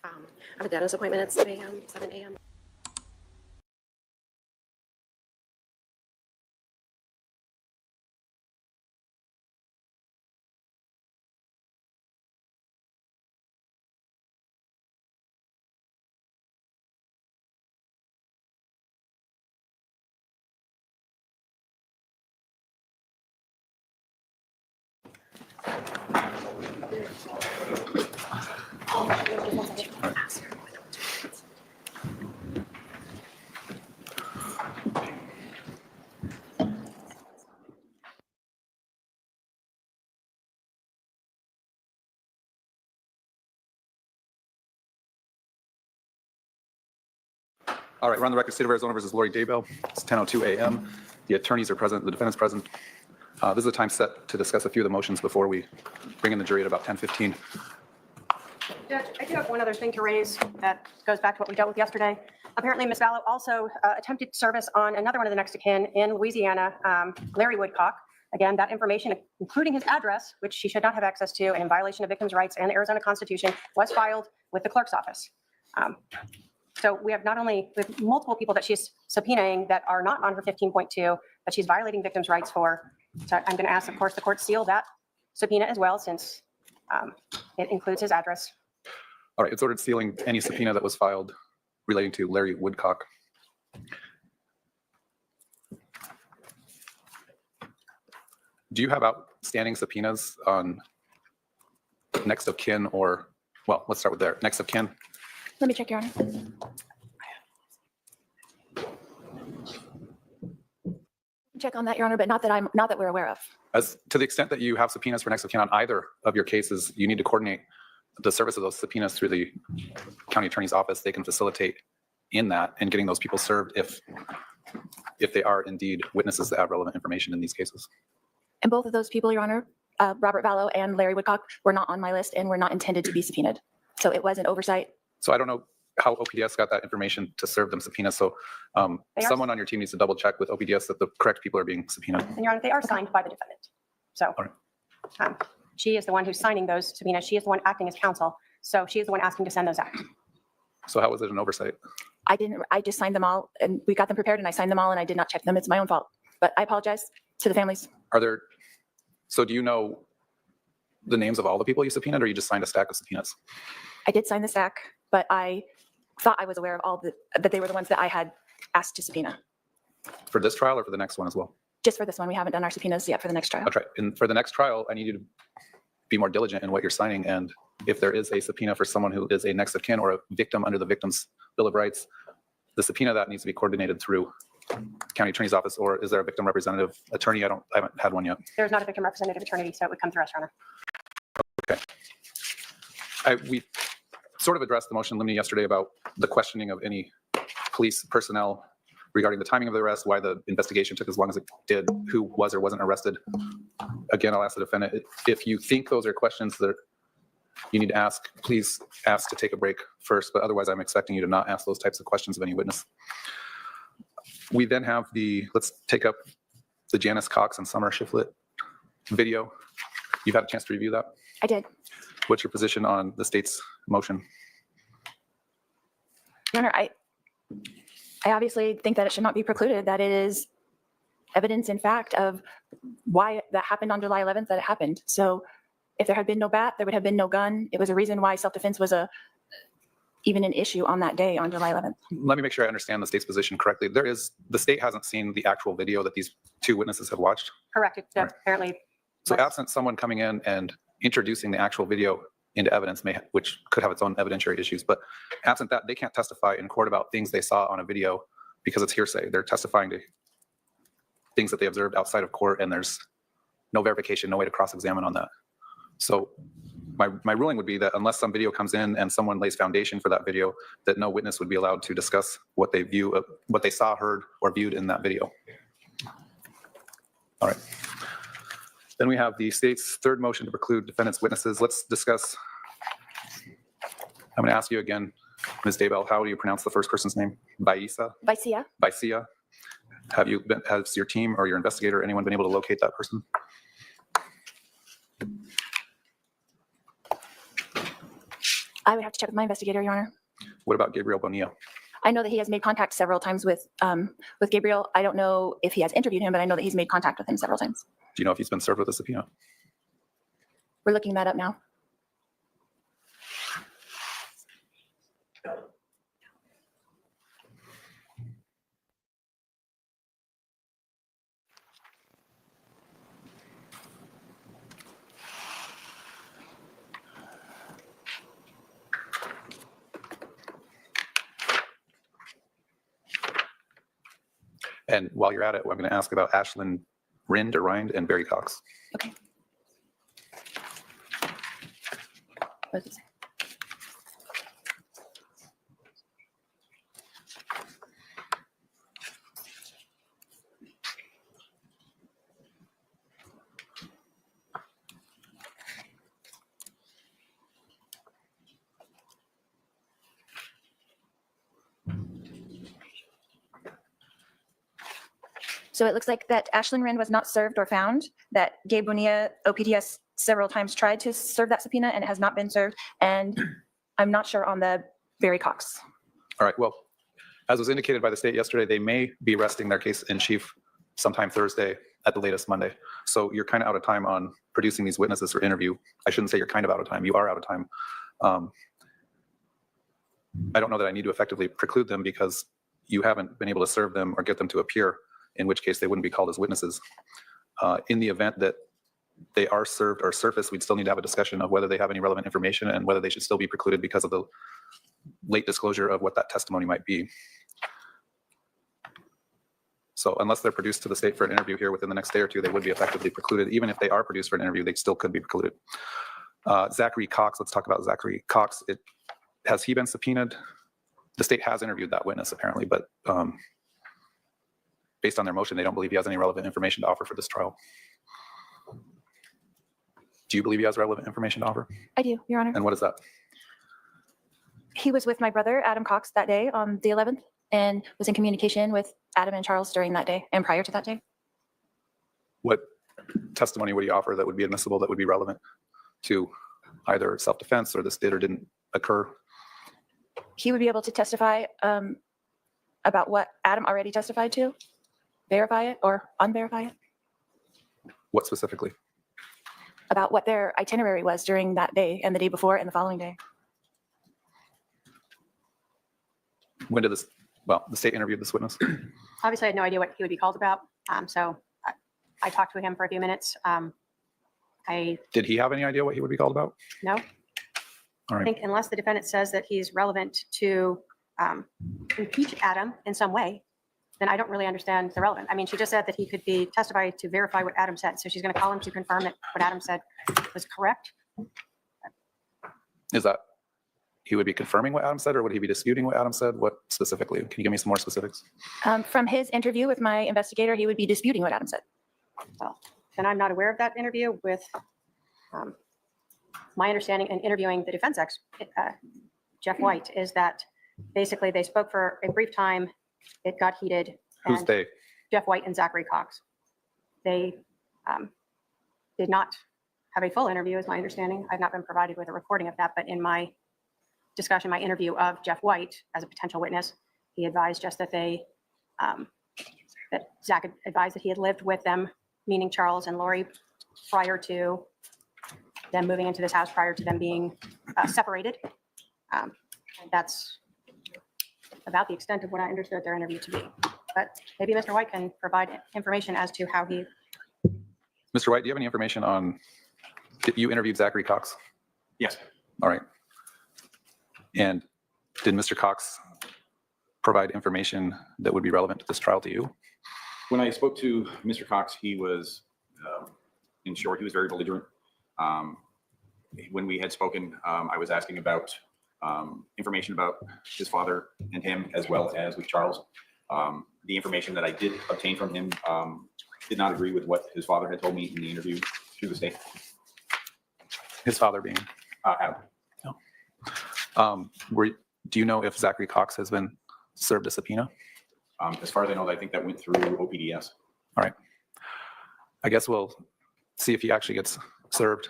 I have a dentist appointment at 7 a.m. 7 a.m. All right, we're on the record. State of Arizona versus Lori Daybell. It's 10:02 a.m. The attorneys are present. The defendant's present. This is a time set to discuss a few of the motions before we bring in the jury at about 10:15. Judge, I do have one other thing to raise that goes back to what we dealt with yesterday. Apparently, Ms. Vallow also attempted service on another one of the next of kin in Louisiana, Larry Woodcock. Again, that information, including his address, which she should not have access to, and in violation of victims' rights and the Arizona Constitution, was filed with the clerk's office. So we have not only with multiple people that she's subpoenaing that are not on her 15.2, that she's violating victims' rights for. So I'm going to ask, of course, the court seal that subpoena as well, since it includes his address. All right, it's ordered sealing any subpoena that was filed relating to Larry Woodcock. Do you have outstanding subpoenas on next of kin or, well, let's start with there, next of kin? Let me check, Your Honor. Check on that, Your Honor, but not that we're aware of. As to the extent that you have subpoenas for next of kin on either of your cases, you need to coordinate the service of those subpoenas through the county attorney's office. They can facilitate in that and getting those people served if they are indeed witnesses that have relevant information in these cases. And both of those people, Your Honor, Robert Vallow and Larry Woodcock, were not on my list and were not intended to be subpoenaed. So it was an oversight. So I don't know how OPDS got that information to serve them subpoenas. So someone on your team needs to double check with OPDS that the correct people are being subpoenaed. And Your Honor, they are signed by the defendant. So All she is the one who's signing those subpoenas. She is the one acting as counsel. So she is the one asking to send those out. So how was it an oversight? I just signed them all and we got them prepared and I signed them all and I did not check them. It's my own fault. But I apologize to the families. So do you know the names of all the people you subpoenaed or you just signed a stack of subpoenas? I did sign the stack, but I thought I was aware of that they were the ones that I had asked to subpoena. For this trial or for the next one as well? Just for this one. We haven't done our subpoenas yet for the next trial. That's right. And for the next trial, I need you to be more diligent in what you're signing. And if there is a subpoena for someone who is a next of kin or a victim under the Victims' Bill of Rights, the subpoena that needs to be coordinated through county attorney's office, or is there a victim representative attorney? I haven't had one yet. There's not a victim representative attorney, so it would come through us, Your Honor. Okay. We sort of addressed the motion limiting yesterday about the questioning of any police personnel regarding the timing of the arrest, why the investigation took as long as it did, who was or wasn't arrested. Again, I'll ask the defendant, if you think those are questions that you need to ask, please ask to take a break first, but otherwise I'm expecting you to not ask those types of questions of any witness. We then have let's take up the Janice Cox and Summer Shiflett video. You've had a chance to review that? I did. What's your position on the state's motion? Your Honor, I obviously think that it should not be precluded, that it is evidence in fact of why that happened on July 11th, that it happened. So if there had been no bat, there would have been no gun. It was a reason why self-defense was even an issue on that day on July 11th. Let me make sure I understand the state's position correctly. The state hasn't seen the actual video that these two witnesses have watched? Correct. Apparently. So absent someone coming in and introducing the actual video into evidence, which could have its own evidentiary issues, but absent that, they can't testify in court about things they saw on a video because it's hearsay. They're testifying to things that they observed outside of court, and there's no verification, no way to cross-examine on that. So my ruling would be that unless some video comes in and someone lays foundation for that video, that no witness would be allowed to discuss what they saw, heard, or viewed in that video. All right. Then we have the state's third motion to preclude defendant's witnesses. Let's discuss. I'm going to ask you again, Ms. Daybell, how do you pronounce the first person's name? Baisia? Baisia. Baisia. Has your team or your investigator, anyone been able to locate that person? I would have to check with my investigator, Your Honor. What about Gabriel Bonilla? I know that he has made contact several times with Gabriel. I don't know if he has interviewed him, but I know that he's made contact with him several times. Do you know if he's been served with a subpoena? We're looking that up now. And while you're at it, I'm going to ask about Ashlyn Rind and Barry Cox. Okay. What does it say? So it looks like that Ashlyn Rind was not served or found, that Gabe Bonilla, OPDS, several times tried to serve that subpoena and it has not been served. And I'm not sure on the Barry Cox. All right, well, as was indicated by the state yesterday, they may be resting their case in chief sometime Thursday, at the latest Monday. So you're kind of out of time on producing these witnesses for interview. I shouldn't say you're kind of out of time, you are out of time. I don't know that I need to effectively preclude them because you haven't been able to serve them or get them to appear, in which case they wouldn't be called as witnesses. In the event that they are served or surfaced, we'd still need to have a discussion of whether they have any relevant information and whether they should still be precluded because of the late disclosure of what that testimony might be. So unless they're produced to the state for an interview here within the next day or two, they would be effectively precluded. Even if they are produced for an interview, they still could be precluded. Zachary Cox, let's talk about Zachary Cox. Has he been subpoenaed? The state has interviewed that witness apparently, but based on their motion, they don't believe he has any relevant information to offer for this trial. Do you believe he has relevant information to offer? I do, Your Honor. And what is that? He was with my brother, Adam Cox, that day on the 11th and was in communication with Adam and Charles during that day and prior to that day. What testimony would he offer that would be admissible, that would be relevant to either self-defense or this did or didn't occur? He would be able to testify about what Adam already testified to, verify it or unverify it, What specifically? about what their itinerary was during that day and the day before and the following day. When did this, well, the state interviewed this witness? Obviously, I had no idea what he would be called about. So I talked to him for a few minutes. Did he have any idea what he would be called about? No, All I right. think unless the defendant says that he's relevant to impeach Adam in some way, then I don't really understand the relevant. I mean, she just said that he could be testified to verify what Adam said. So she's going to call him to confirm that what Adam said was correct. Is that, he would be confirming what Adam said or would he be disputing what Adam said? What specifically? Can you give me some more specifics? From his interview with my investigator, he would be disputing what Adam said. Well, then I'm not aware of that interview with my understanding in interviewing the defense Jeff White, is that basically they spoke for a brief time. It got heated. Who's and they? Jeff White and Zachary Cox. They did not have a full interview, is my understanding. I've not been provided with a recording of that, but in my discussion, my interview of Jeff White as a potential witness, he advised just that that Zach had advised that he had lived with them, meaning Charles and Lori, prior to them moving into this house, prior to them being separated. And that's about the extent of what I understood their interview to be. But maybe Mr. White can provide information as to how he. Mr. White, do you have any information on, you interviewed Zachary Cox? Yes. All right. And did Mr. Cox provide information that would be relevant to this trial to you? When I spoke to Mr. Cox, he was, in short, he was very belligerent. When we had spoken, I was asking about information about his father and him, as well as with Charles. The information that I did obtain from him did not agree with what his father had told me in the interview through the state. His father being? Adam. Do you know if Zachary Cox has been served a subpoena? As far as I know, I think that went through OPDS. All right. I guess we'll see if he actually gets served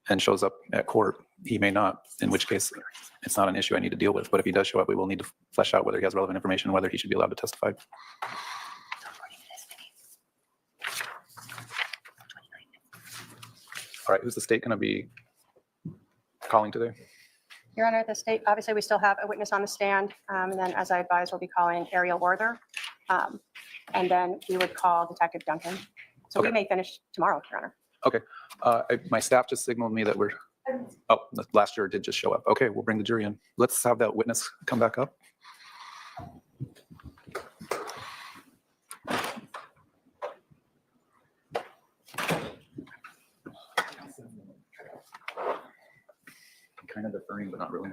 and shows up at court he may not, in which case it's not an issue I need to deal with. But if he does show up, we will need to flesh out whether he has relevant information, whether he should be allowed to testify. All right, who's the state going to be calling today? Your Honor, the state, obviously, we still have a witness on the stand. And then, as I advised, we'll be calling Ariel Werther. And then we would call Detective Duncan. So we Okay. may finish tomorrow, Your Honor. Okay, my staff just signaled me that the last juror did just show up. Okay, we'll bring the jury in. Let's have that witness come back up. I'm kind of deferring, but not really.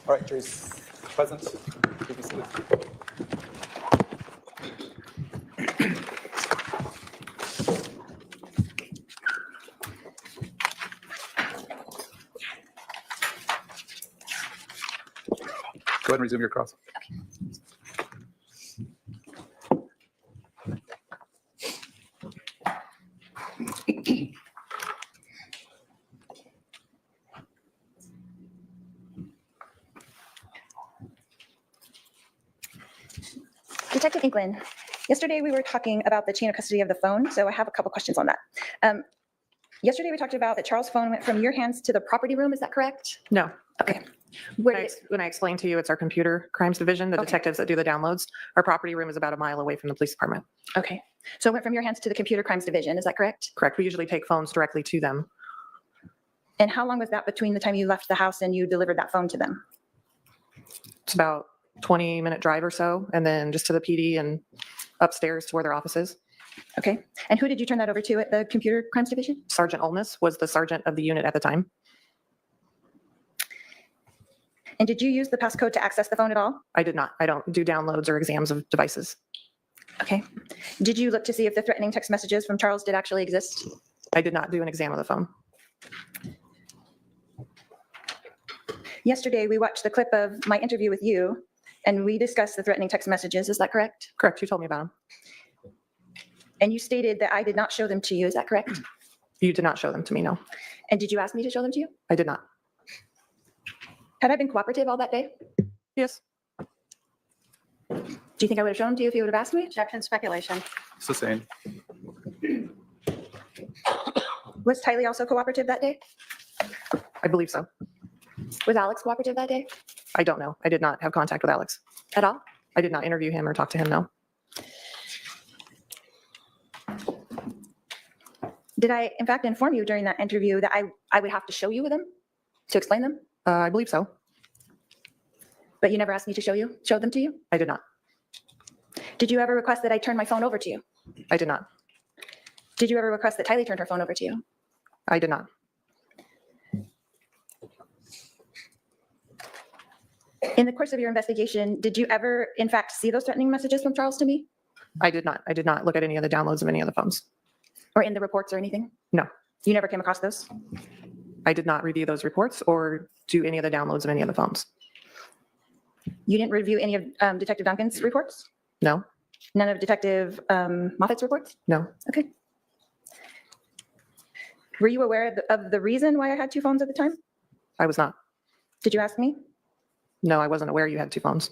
All right, jury's present. Please be seated. Go ahead and resume your cross. Detective Inklin, yesterday we were talking about the chain of custody of the phone, so I have a couple questions on that. Yesterday we talked about that Charles' phone went from your hands to the property room, is that correct? No. Okay. Where did it, When I explained to you, it's our computer crimes division, the Okay. detectives that do the downloads. Our property room is about a mile away from the police department. okay, so it went from your hands to the computer crimes division, is that correct? Correct. We usually take phones directly to them. And how long was that between the time you left the house and you delivered that phone to them? It's about 20-minute drive or so, and then just to the PD and upstairs to where their office is. Okay, and who did you turn that over to at the computer crimes division? Sergeant Olness was the sergeant of the unit at the time. And did you use the passcode to access the phone at all? I did not. I don't do downloads or exams of devices. Okay. Did you look to see if the threatening text messages from Charles did actually exist? I did not do an exam of the phone. Yesterday, we watched the clip of my interview with you, and we discussed the threatening text messages, is that correct? Correct. You told me about them. And you stated that I did not show them to you, is that correct? You did not show them to me, no. And did you ask me to show them to you? I did not. Had I been cooperative all that day? Yes. Do you think I would have shown them to you if you would have asked me? Objection, speculation. Sustained. Was Tylee also cooperative that day? I believe so. Was Alex cooperative that day I don't know. I did not have contact with Alex. at all? I did not interview him or talk to him, no. Did I, in fact, inform you during that interview that I would have to show you them to explain them? I believe so. But you never asked me to show them to you? I did not. Did you ever request that I turn my phone over to you? I did not. Did you ever request that Tylee turned her phone over to you? I did not. In the course of your investigation, did you ever, in fact, see those threatening messages from Charles to me? I did not. I did not look at any of the downloads of any of the phones. Or in the reports or anything? No. You never came across those? I did not review those reports or do any of the downloads of any of the phones. You didn't review any of Detective Duncan's reports? No, None of Detective Moffat's reports? no, Okay. Were you aware of the reason why I had two phones at the time? I was not. Did you ask me? No, I wasn't aware you had two phones.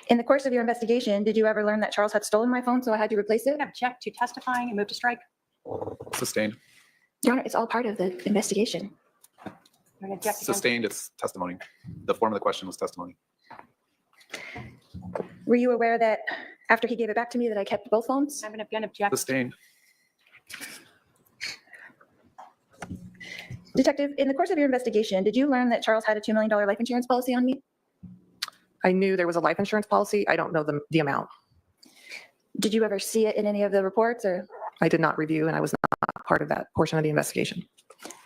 In the course of your investigation, did you ever learn that Charles had stolen my phone, so I had to replace it? Object to testifying and move to strike. Sustained. Your Honor, it's all part of the investigation. You're gonna object again. Sustained, it's testimony. The form of the question was testimony. Were you aware that after he gave it back to me that I kept both phones? I'm going to object. Sustained. Detective, in the course of your investigation, did you learn that Charles had a $2 million life insurance policy on me? I knew there was a life insurance policy. I don't know the amount. Did you ever see it in any of the reports, or, I did not review, and I was not part of that portion of the investigation.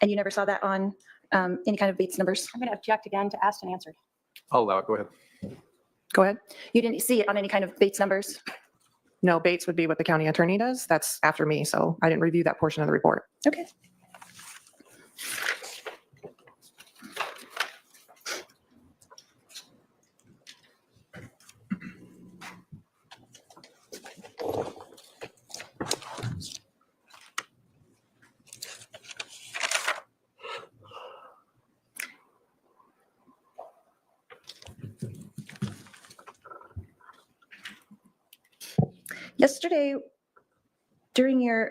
and you never saw that on any kind of Bates numbers? I'm going to object again to asked and answered. I'll allow it. Go ahead. Go ahead. You didn't see it on any kind of Bates numbers? No, Bates would be what the county attorney does. That's after me, so I didn't review that portion of the report. Okay. Yesterday, during your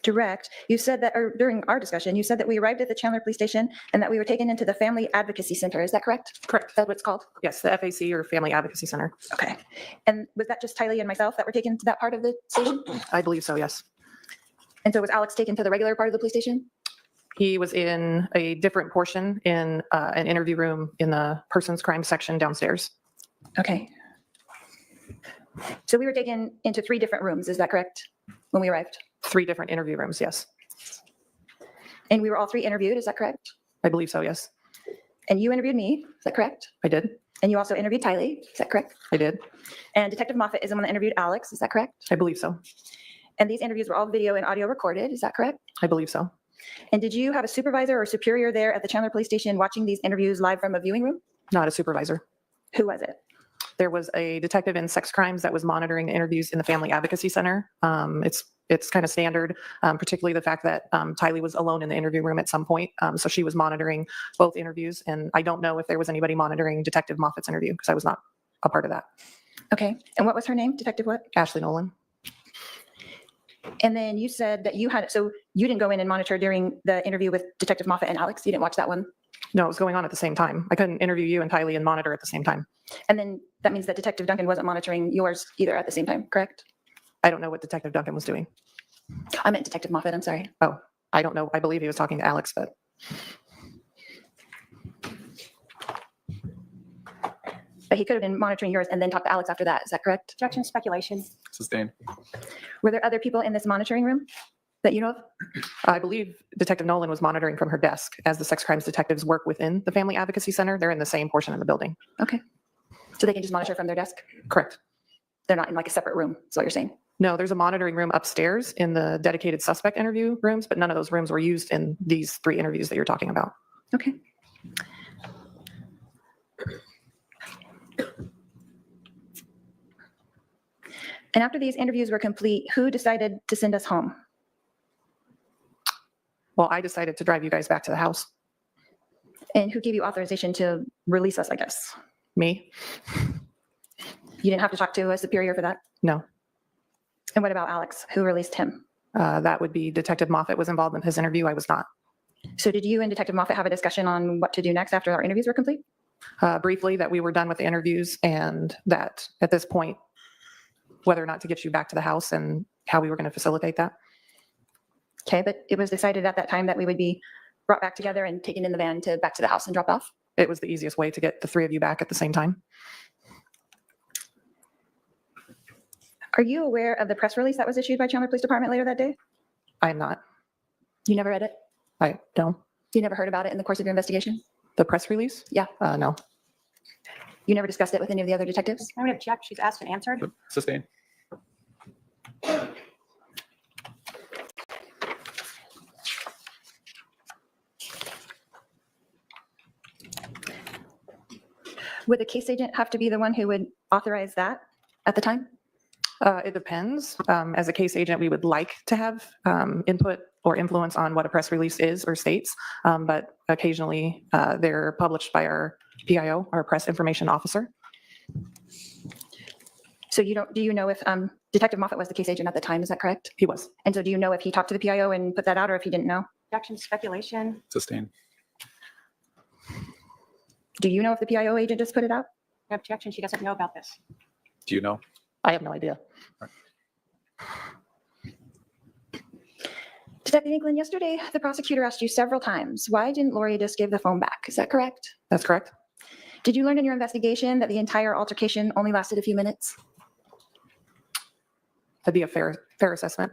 direct, you said that, or during our discussion, you said that we arrived at the Chandler Police Station and that we were taken into the Family Advocacy Center. Is that correct? Correct. Is that what it's called? Yes, the FAC or Family Advocacy Center. Okay. And was that just Tylee and myself that were taken to that part of the station? I believe so, yes. And so was Alex taken to the regular part of the police station? He was in a different portion in an interview room in the persons crime section downstairs. Okay. So we were taken into 3 different rooms, is that correct, when we arrived? 3 different interview rooms, yes. And we were all 3 interviewed, is that correct? I believe so, yes. And you interviewed me, is that correct? I did. And you also interviewed Tylee, is that correct? I did. And Detective Moffett is the one that interviewed Alex, is that correct? I believe so. And these interviews were all video and audio recorded, is that correct? I believe so. And did you have a supervisor or superior there at the Chandler Police Station watching these interviews live from a viewing room? Not a supervisor. Who was it? There was a detective in sex crimes that was monitoring the interviews in the Family Advocacy Center. It's kind of standard, particularly the fact that Tylee was alone in the interview room at some point. So she was monitoring both interviews. And I don't know if there was anybody monitoring Detective Moffitt's interview because I was not a part of that. Okay. And what was her name? Detective what? Ashley Nolan. And then you said that you had, so you didn't go in and monitor during the interview with Detective Moffett and Alex? You didn't watch that one? No, it was going on at the same time. I couldn't interview you and Tylee and monitor at the same time. And then that means that Detective Duncan wasn't monitoring yours either at the same time, correct? I don't know what Detective Duncan was doing. I meant Detective Moffett, I'm sorry. Oh, I don't know. I believe he was talking to Alex, but But he could have been monitoring yours and then talked to Alex after that, is that correct? Objection, speculation. Sustained. Were there other people in this monitoring room that you know of? I believe Detective Nolan was monitoring from her desk as the sex crimes detectives work within the Family Advocacy Center. They're in the same portion of the building. Okay. So they can just monitor from their desk? Correct. They're not in like a separate room, is what you're saying? No, there's a monitoring room upstairs in the dedicated suspect interview rooms, but none of those rooms were used in these 3 interviews that you're talking about. Okay. And after these interviews were complete, who decided to send us home? Well, I decided to drive you guys back to the house. And who gave you authorization to release us, I guess? Me? You didn't have to talk to a superior for that? No. And what about Alex? Who released him? That would be Detective Moffett was involved in his interview. I was not. So did you and Detective Moffett have a discussion on what to do next after our interviews were complete? Briefly, that we were done with the interviews and that at this point, whether or not to get you back to the house and how we were going to facilitate that. Okay, but it was decided at that time that we would be brought back together and taken in the van to back to the house and dropped off? It was the easiest way to get the 3 of you back at the same time. Are you aware of the press release that was issued by Chandler Police Department later that day? I am not. You never read it? I don't. You never heard about it in the course of your investigation? The press release? Yeah. No. You never discussed it with any of the other detectives? I would object. She's asked and answered. Sustained. Would the case agent have to be the one who would authorize that at the time? It depends. As a case agent, we would like to have input or influence on what a press release is or states, but occasionally they're published by our PIO, our press information officer. So do you know if Detective Moffett was the case agent at the time, is that correct? He was. And so do you know if he talked to the PIO and put that out, or if he didn't know? Objection, speculation. Sustained. Do you know if the PIO agent just put it out? Objection, she doesn't know about this. Do you know? I have no idea. Detective England, yesterday, the prosecutor asked you several times, why didn't Lori just give the phone back? Is that correct? That's correct. Did you learn in your investigation that the entire altercation only lasted a few minutes? That'd be a fair assessment.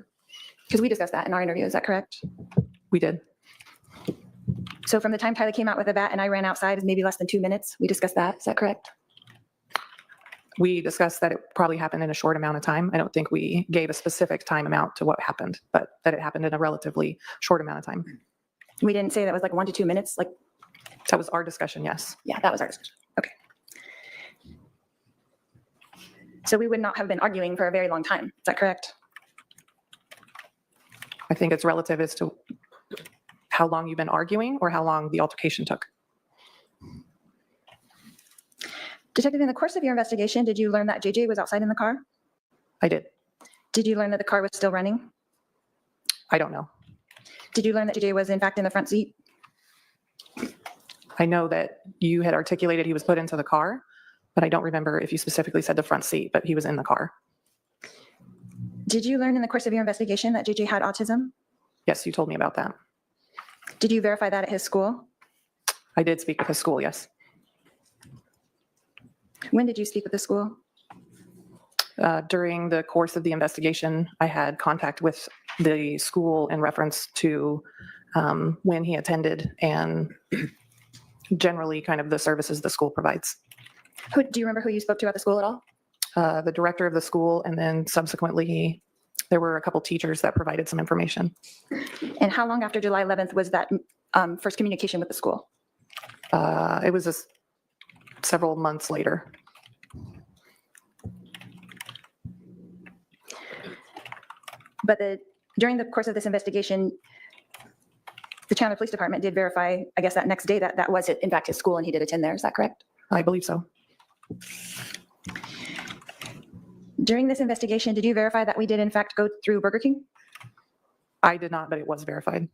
Because we discussed that in our interview, is that correct? We did. So from the time Tylee came out with a bat and I ran outside is maybe less than 2 minutes. We discussed that, is that correct? We discussed that it probably happened in a short amount of time. I don't think we gave a specific time amount to what happened, but that it happened in a relatively short amount of time. We didn't say that was like 1 to 2 minutes, like, That was our discussion, yes. yeah, that was our discussion. Okay. So we would not have been arguing for a very long time, is that correct? I think it's relative as to how long you've been arguing or how long the altercation took. Detective, in the course of your investigation, did you learn that JJ was outside in the car? I did. Did you learn that the car was still running? I don't know. Did you learn that JJ was in fact in the front seat? I know that you had articulated he was put into the car, but I don't remember if you specifically said the front seat, but he was in the car. Did you learn in the course of your investigation that JJ had autism? Yes, you told me about that. Did you verify that at his school? I did speak with his school, yes. When did you speak with the school? During the course of the investigation, I had contact with the school in reference to when he attended and generally kind of the services the school provides. Do you remember who you spoke to at the school at all? The director of the school, and then subsequently, there were a couple teachers that provided some information. And how long after July 11th was that first communication with the school? It was several months later. But during the course of this investigation, the Chandler Police Department did verify, I guess, that next day that that was in fact his school and he did attend there. Is that correct? I believe so. During this investigation, did you verify that we did in fact go through Burger King? I did not, but it was verified.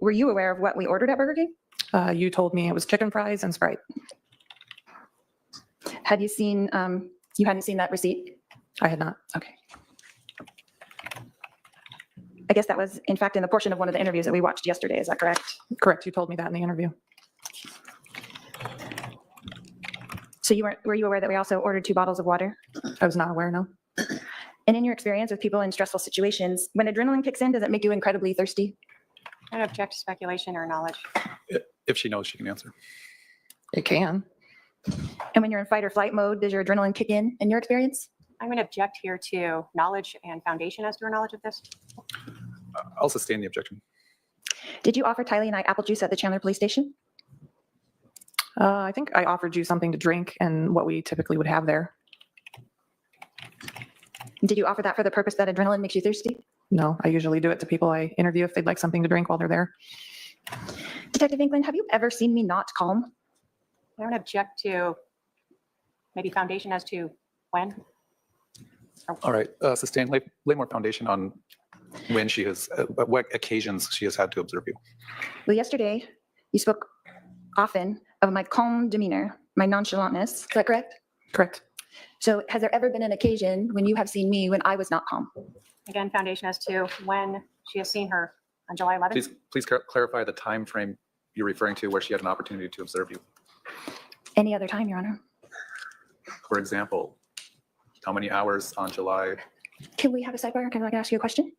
Were you aware of what we ordered at Burger King? You told me it was chicken fries and Sprite. Had you seen, you hadn't seen that receipt? I had not. Okay. I guess that was in fact in the portion of one of the interviews that we watched yesterday. Is that correct? Correct. You told me that in the interview. So were you aware that we also ordered 2 bottles of water? I was not aware, no. And in your experience with people in stressful situations, when adrenaline kicks in, does it make you incredibly thirsty? I don't object to speculation or knowledge. If she knows, she can answer. It can. And when you're in fight or flight mode, does your adrenaline kick in your experience? I'm going to object here to knowledge and foundation as to our knowledge of this. I'll sustain the objection. Did you offer Tylee and I apple juice at the Chandler Police Station? I think I offered you something to drink and what we typically would have there. Did you offer that for the purpose that adrenaline makes you thirsty? No, I usually do it to people I interview if they'd like something to drink while they're there. Detective England, have you ever seen me not calm? I don't object to maybe foundation as to when. All right, sustain, lay more foundation on when she has, what occasions she has had to observe you. Well, yesterday, you spoke often of my calm demeanor, my nonchalantness. Is that correct? Correct. So has there ever been an occasion when you have seen me when I was not calm? Again, foundation as to when she has seen her on July 11th. Please clarify the time frame you're referring to where she had an opportunity to observe you. Any other time, Your Honor? For example, how many hours on July? Can we have a sidebar? Can I ask you a question?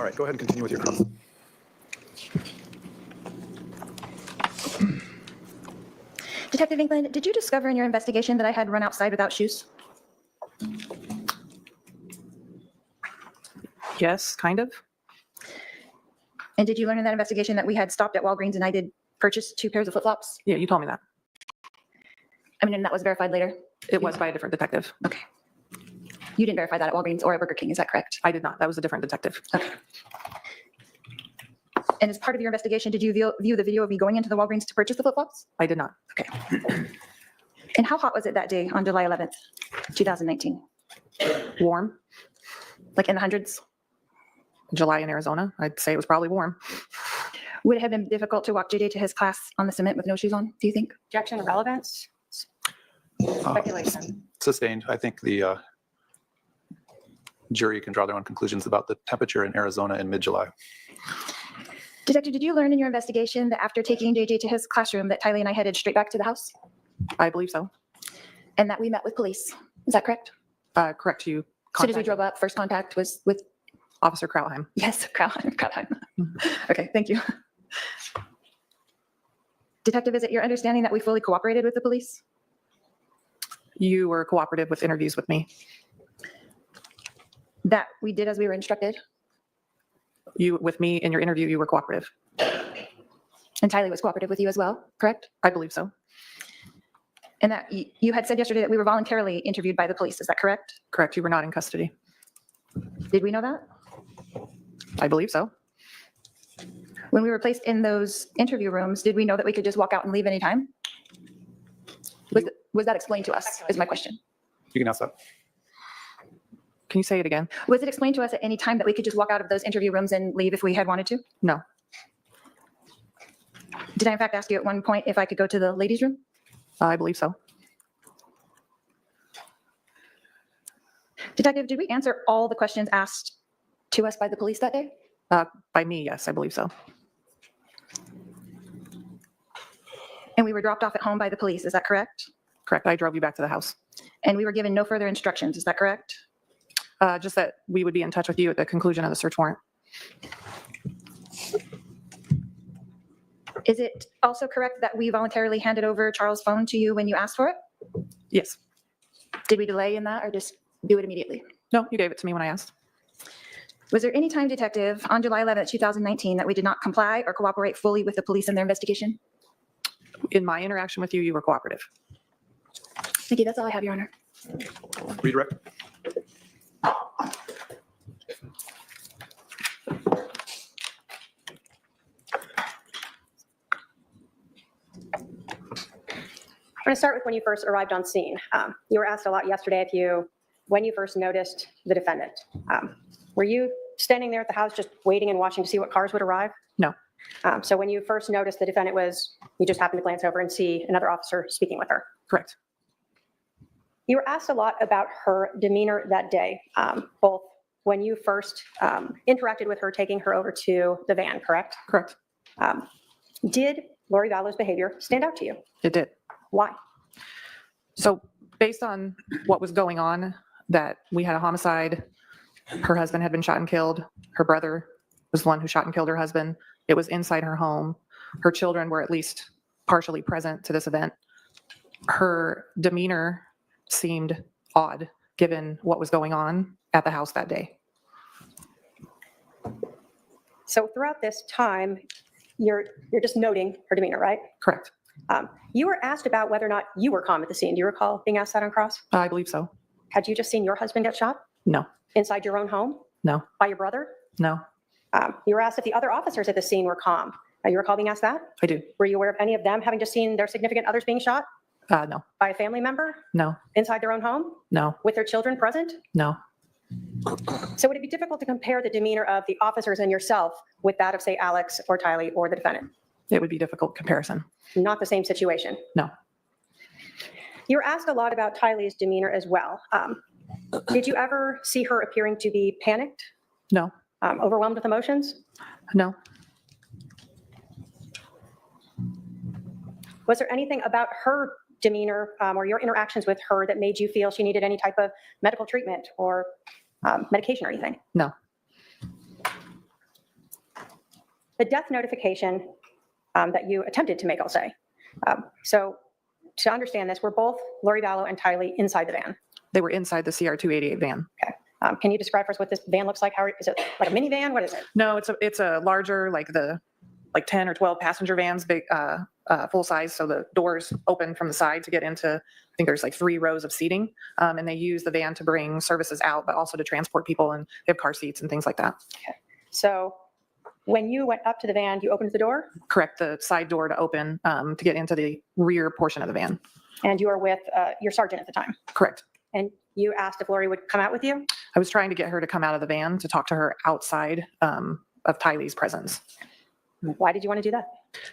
All right, go ahead and continue with your cross. Detective England, did you discover in your investigation that I had run outside without shoes? Yes, kind of. And did you learn in that investigation that we had stopped at Walgreens and I did purchase 2 pairs of flip-flops? Yeah, you told me that. I mean, and that was verified later. It was by a different detective. Okay. You didn't verify that at Walgreens or at Burger King, is that correct? I did not. That was a different detective. Okay. And as part of your investigation, did you view the video of me going into the Walgreens to purchase the flip-flops? I did not. Okay. And how hot was it that day on July 11th, 2019? Warm. Like in the hundreds? July in Arizona. I'd say it was probably warm. Would it have been difficult to walk JJ to his class on the cement with no shoes on, do you think? Objection, relevance, speculation. Sustained. I think the jury can draw their own conclusions about the temperature in Arizona in mid-July. Detective, did you learn in your investigation that after taking JJ to his classroom that Tylee and I headed straight back to the house? I believe so. And that we met with police? Is that correct? Correct. You As soon as we contacted drove up, first contact was with, Officer Krautheim. yes, Krautheim. Okay, thank you. Detective, is it your understanding that we fully cooperated with the police? You were cooperative with interviews with me. That we did as we were instructed? You, with me in your interview, you were cooperative. And Tylee was cooperative with you as well, correct? I believe so. And that you had said yesterday that we were voluntarily interviewed by the police, is that correct? Correct. You were not in custody. Did we know that? I believe so. When we were placed in those interview rooms, did we know that we could just walk out and leave anytime? Was that explained to us, is my question. You can ask that. Can you say it again? Was it explained to us at any time that we could just walk out of those interview rooms and leave if we had wanted to? No. Did I in fact ask you at one point if I could go to the ladies' room? I believe so. Detective, did we answer all the questions asked to us by the police that day? By me, yes, I believe so. And we were dropped off at home by the police, is that correct? Correct. I drove you back to the house. And we were given no further instructions, is that correct? Just that we would be in touch with you at the conclusion of the search warrant. Is it also correct that we voluntarily handed over Charles' phone to you when you asked for it? Yes. Did we delay in that or just do it immediately? No, you gave it to me when I asked. Was there any time, Detective, on July 11th, 2019, that we did not comply or cooperate fully with the police in their investigation? In my interaction with you, you were cooperative. Thank you, that's all I have, Your Honor. Redirect. I'm going to start with when you first arrived on scene. You were asked a lot yesterday when you first noticed the defendant. Were you standing there at the house just waiting and watching to see what cars would arrive? No. So when you first noticed the defendant you just happened to glance over and see another officer speaking with her. Correct. You were asked a lot about her demeanor that day, both when you first interacted with her, taking her over to the van, correct? Correct. Did Lori Vallow's behavior stand out to you? It did. Why? So based on what was going on, that we had a homicide, her husband had been shot and killed, her brother was the one who shot and killed her husband. It was inside her home. Her children were at least partially present to this event. Her demeanor seemed odd given what was going on at the house that day. So throughout this time, you're just noting her demeanor, right? Correct. You were asked about whether or not you were calm at the scene. Do you recall being asked that on cross? I believe so. Had you just seen your husband get shot No, inside your own home no, by your brother? no, You were asked if the other officers at the scene were calm. You recall being asked that? I do. Were you aware of any of them having just seen their significant others being shot No, by a family member no, inside their own home no, with their children present? no. So would it be difficult to compare the demeanor of the officers and yourself with that of, say, Alex or Tylee or the defendant? It would be a difficult comparison. Not the same situation. No, You were asked a lot about Tylee's demeanor as well. Did you ever see her appearing to be panicked, no, overwhelmed with emotions? no. Was there anything about her demeanor or your interactions with her that made you feel she needed any type of medical treatment or medication or anything? No. the death notification that you attempted to make, I'll say. So to understand this, we're both Lori Vallow and Tylee inside the van. They were inside the CR 288 van. Can you describe for us what this van looks like? How is it, like a minivan? What is it? No, it's a larger, like 10 or 12 passenger vans, big, full size. So the doors open from the side to get into, I think there's like 3 rows of seating. And they use the van to bring services out, but also to transport people, and they have car seats and things like that. So when you went up to the van, you opened the door Correct. The side door to open, to get into the rear portion of the van. and you were with your sergeant at the time. Correct. And you asked if Lori would come out with you? I was trying to get her to come out of the van to talk to her outside, of Tylee's presence. Why did you want to do that?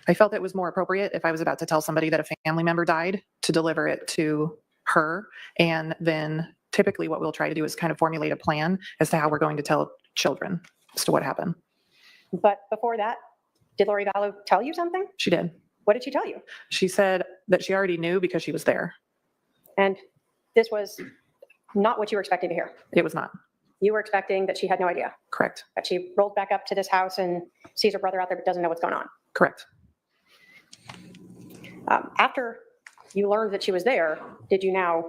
I felt it was more appropriate if I was about to tell somebody that a family member died to deliver it to her. And then typically what we'll try to do is kind of formulate a plan as to how we're going to tell children as to what happened. But before that, did Lori Vallow tell you something? She did. What did she tell you? She said that she already knew because she was there. And this was not what you were expecting to hear. It was not. You were expecting that she had no idea, Correct. that she rolled back up to this house and sees her brother out there but doesn't know what's going on. Correct. After you learned that she was there, did you now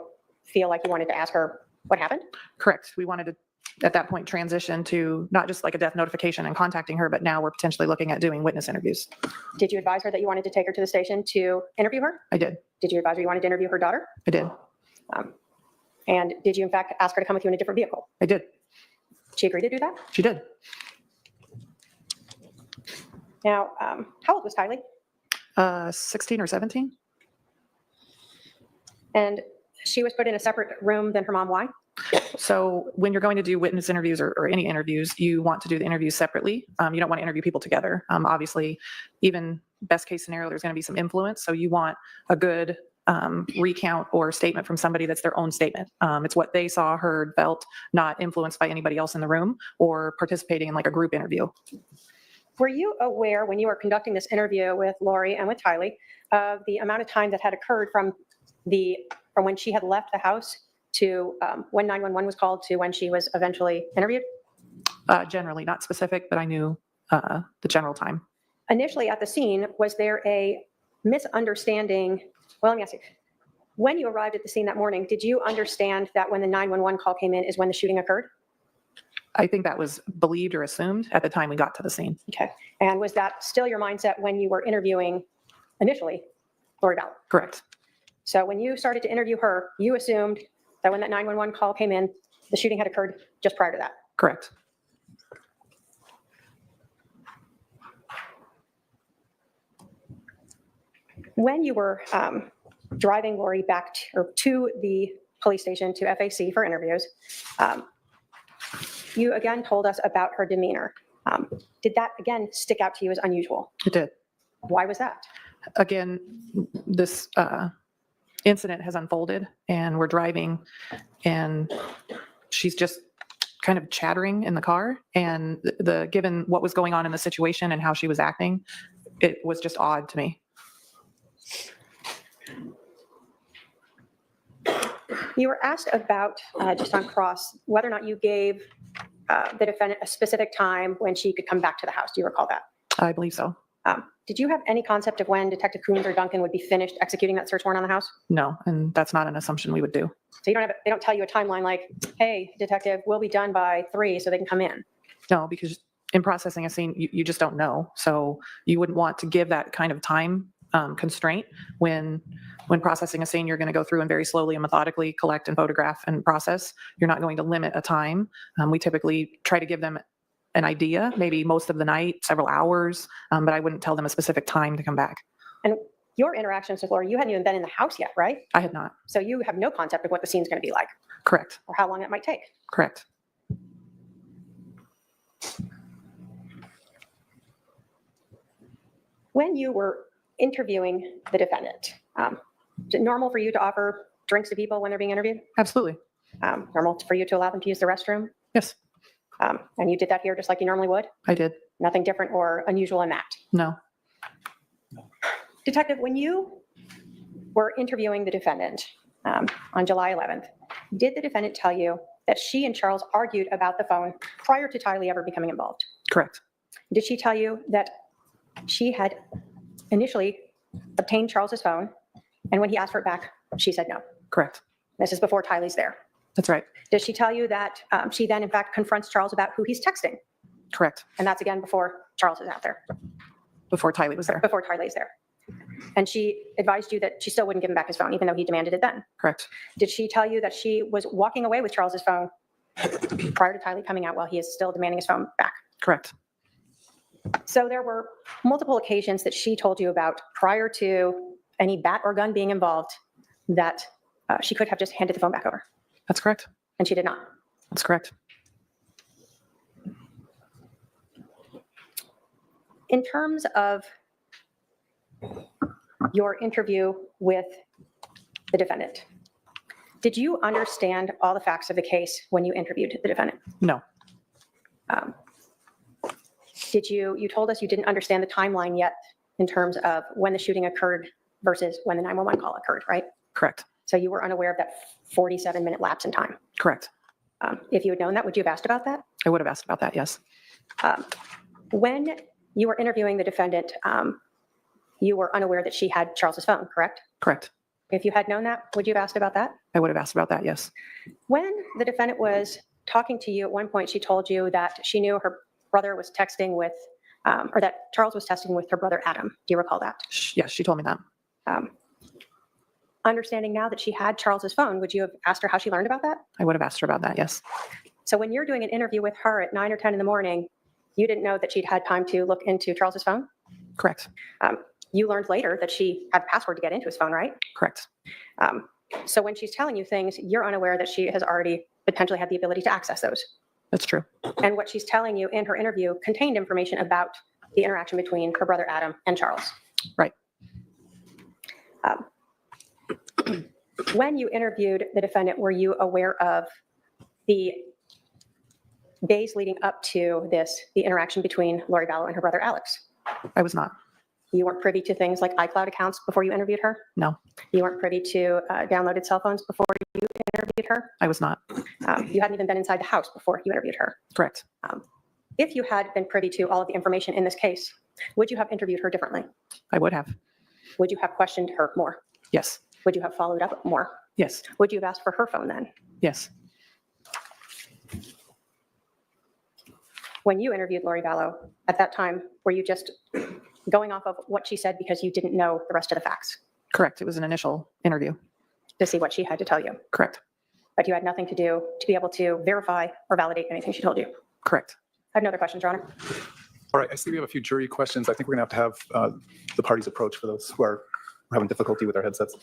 feel like you wanted to ask her what happened? Correct. We wanted to, at that point, transition to not just like a death notification and contacting her, but now we're potentially looking at doing witness interviews. Did you advise her that you wanted to take her to the station to interview her? I did. Did you advise her you wanted to interview her daughter? I did. And did you in fact ask her to come with you in a different vehicle? I did. She agreed to do that? She did. Now, how old was Tylee? 16 or 17? And she was put in a separate room than her mom. Why? So when you're going to do witness interviews or any interviews, you want to do the interviews separately. You don't want to interview people together. Obviously, even best case scenario, there's going to be some influence. So you want a good recount or statement from somebody that's their own statement. It's what they saw, heard, felt, not influenced by anybody else in the room or participating in like a group interview. Were you aware when you were conducting this interview with Lori and with Tylee of the amount of time that had occurred from when she had left the house to when 911 was called to when she was eventually interviewed? Generally, not specific, but I knew the general time. Initially at the scene, was there a misunderstanding? Well, let me ask you, when you arrived at the scene that morning, did you understand that when the 911 call came in is when the shooting occurred? I think that was believed or assumed at the time we got to the scene. Okay. And was that still your mindset when you were interviewing initially Lori Vallow? Correct. So when you started to interview her, you assumed that when that 911 call came in, the shooting had occurred just prior to that. Correct. When you were driving Lori back to the police station to FAC for interviews, you again told us about her demeanor. Did that again stick out to you as unusual? It did. Why was that? Again, this incident has unfolded and we're driving and she's just kind of chattering in the car, and given what was going on in the situation and how she was acting, it was just odd to me. You were asked about, just on cross, whether or not you gave the defendant a specific time when she could come back to the house. Do you recall that? I believe so. Did you have any concept of when Detective Coons or Duncan would be finished executing that search warrant on the house? No, and that's not an assumption we would do. So they don't tell you a timeline like, hey, detective, we'll be done by 3 so they can come in. No, because in processing a scene, you just don't know. So you wouldn't want to give that kind of time constraint when processing a scene. You're going to go through and very slowly and methodically collect and photograph and process. You're not going to limit a time. We typically try to give them an idea, maybe most of the night, several hours, but I wouldn't tell them a specific time to come back. And your interactions with Lori, you hadn't even been in the house yet, right? I had not. So you have no concept of what the scene's going to be like Correct. or how long it might take. Correct. When you were interviewing the defendant, is it normal for you to offer drinks to people when they're being interviewed? Absolutely. Normal for you to allow them to use the restroom? Yes, And you did that here just like you normally would? I did. Nothing different or unusual in that? No. Detective, when you were interviewing the defendant on July 11th, did the defendant tell you that she and Charles argued about the phone prior to Tylee ever becoming involved? Correct. Did she tell you that she had initially obtained Charles's phone, and when he asked for it back, she said no. Correct. This is before Tylee's there. That's right. Does she tell you that she then, in fact, confronts Charles about who he's texting? Correct. And that's again before Charles is out there, Before Tylee was there. before Tylee's there. And she advised you that she still wouldn't give him back his phone, even though he demanded it then. Correct. Did she tell you that she was walking away with Charles's phone prior to Tylee coming out while he is still demanding his phone back? Correct. So there were multiple occasions that she told you about prior to any bat or gun being involved that she could have just handed the phone back over, That's correct. and she did not. That's correct. In terms of your interview with the defendant, did you understand all the facts of the case when you interviewed the defendant? No. You told us you didn't understand the timeline yet in terms of when the shooting occurred versus when the 911 call occurred, right? Correct. So you were unaware of that 47-minute lapse in time. Correct. If you had known that, would you have asked about that? I would have asked about that. Yes. When you were interviewing the defendant, you were unaware that she had Charles's phone, correct? Correct. If you had known that, would you have asked about that? I would have asked about that. Yes. When the defendant was talking to you, at one point, she told you that she knew her brother was texting with, or that Charles was texting with her brother Adam. Do you recall that? Yes, she told me that. Understanding now that she had Charles's phone, would you have asked her how she learned about that? I would have asked her about that. Yes. So when you're doing an interview with her at 9 or 10 in the morning, you didn't know that she'd had time to look into Charles's phone? Correct. You learned later that she had a password to get into his phone, right? Correct. So when she's telling you things, you're unaware that she has already potentially had the ability to access those. That's true. And what she's telling you in her interview contained information about the interaction between her brother Adam and Charles. Right. When you interviewed the defendant, were you aware of the days leading up to this, the interaction between Lori Vallow and her brother Alex? I was not. You weren't privy to things like iCloud accounts before you interviewed her? No, You weren't privy to downloaded cell phones before you interviewed her? I was not. You hadn't even been inside the house before you interviewed her. Correct. If you had been privy to all of the information in this case, would you have interviewed her differently? I would have. Would you have questioned her more? Yes. Would you have followed up more? Yes. Would you have asked for her phone then? Yes. When you interviewed Lori Vallow, at that time, were you just going off of what she said because you didn't know the rest of the facts Correct. It was an initial interview. to see what she had to tell you? Correct. But you had nothing to do to be able to verify or validate anything she told you? Correct. I have no other questions, Your Honor. All right, I see we have a few jury questions. I think we're going to have the parties approach for those who are having difficulty with their headsets.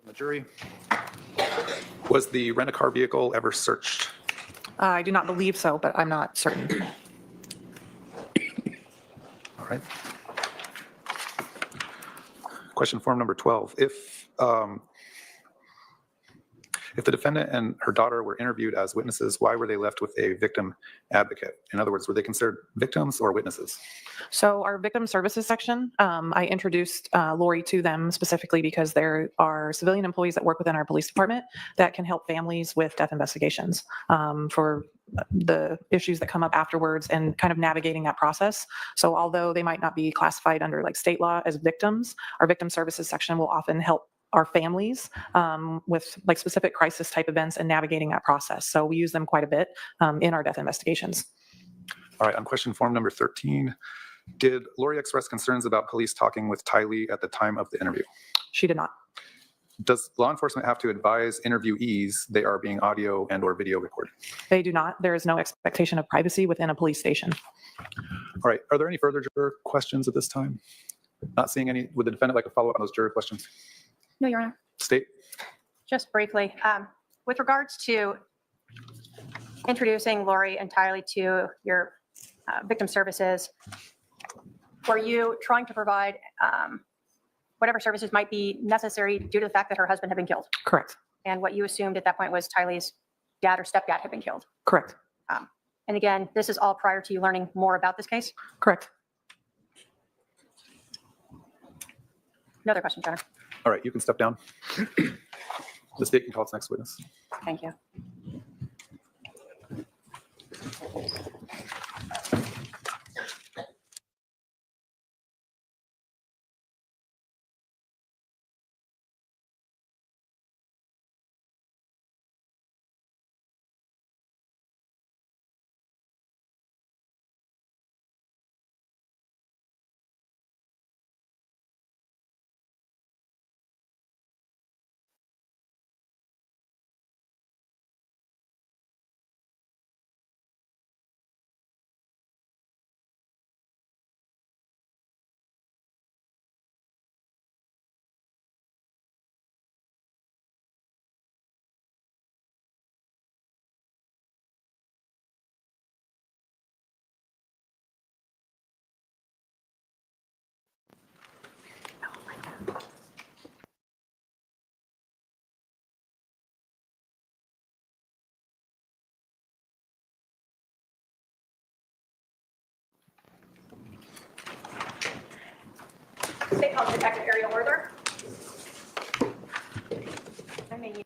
The jury. Was the rent-a-car vehicle ever searched? I do not believe so, but I'm not certain. All right. Question form number 12. If the defendant and her daughter were interviewed as witnesses, why were they left with a victim advocate? In other words, were they considered victims or witnesses? So our victim services section, I introduced Lori to them specifically because there are civilian employees that work within our police department that can help families with death investigations for the issues that come up afterwards and kind of navigating that process. So although they might not be classified under like state law as victims, our victim services section will often help our families with like specific crisis type events and navigating that process. So we use them quite a bit in our death investigations. All right, on question form number 13, did Lori express concerns about police talking with Tylee at the time of the interview? She did not. Does law enforcement have to advise interviewees they are being audio and or video recorded? They do not. There is no expectation of privacy within a police station. All right, are there any further juror questions at this time? Not seeing any. Would the defendant like to follow up on those juror questions? No, Your Honor. State. Just briefly, with regards to introducing Lori and Tylee to your victim services, were you trying to provide whatever services might be necessary due to the fact that her husband had been killed? Correct. And what you assumed at that point was Tylee's dad or stepdad had been killed. Correct. And again, this is all prior to you learning more about this case? Correct. No other questions, Your Honor. All right, you can step down. The state can call its next witness. Thank you. State Health Detective Ariel Werther. I may need to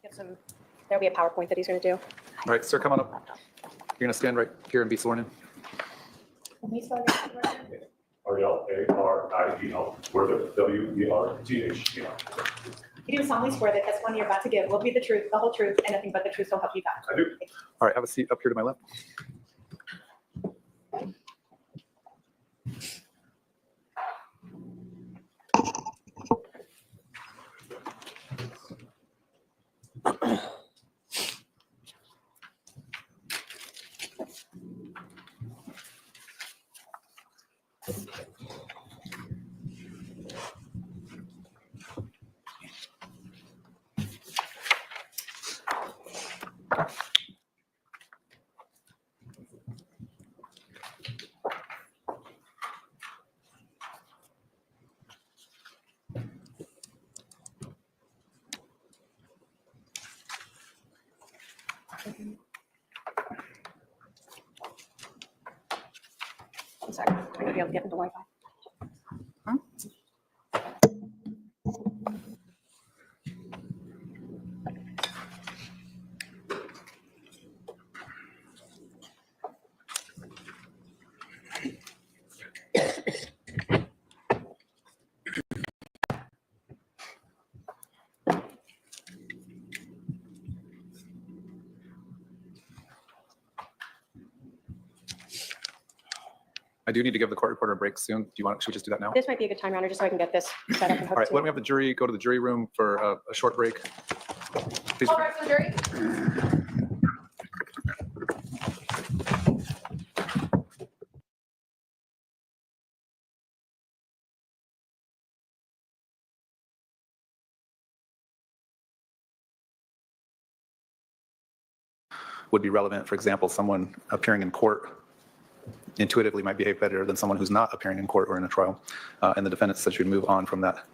get some, there'll be a PowerPoint that he's going to do. All right, sir, come on up. You're going to stand right here and be sworn in. Ariel, A-R-I-E-L, Werther, W-E-R-T-H-E-R. You do solemnly swear that this one you're about to give will be the truth, the whole truth, and nothing but the truth, so help you God. I do. All right, have a seat up here to my left. One second. I'm going to be able to get into Wi-Fi. I do need to give the court reporter a break soon. Should we just do that now? This might be a good time, Your Honor, just so I can get this set up and All hooked right, to why don't we have the jury go to the jury room for a short break? Please. All right, so jury. would be relevant. For example, someone appearing in court intuitively might behave better than someone who's not appearing in court or in a trial. And the defendant said she would move on from that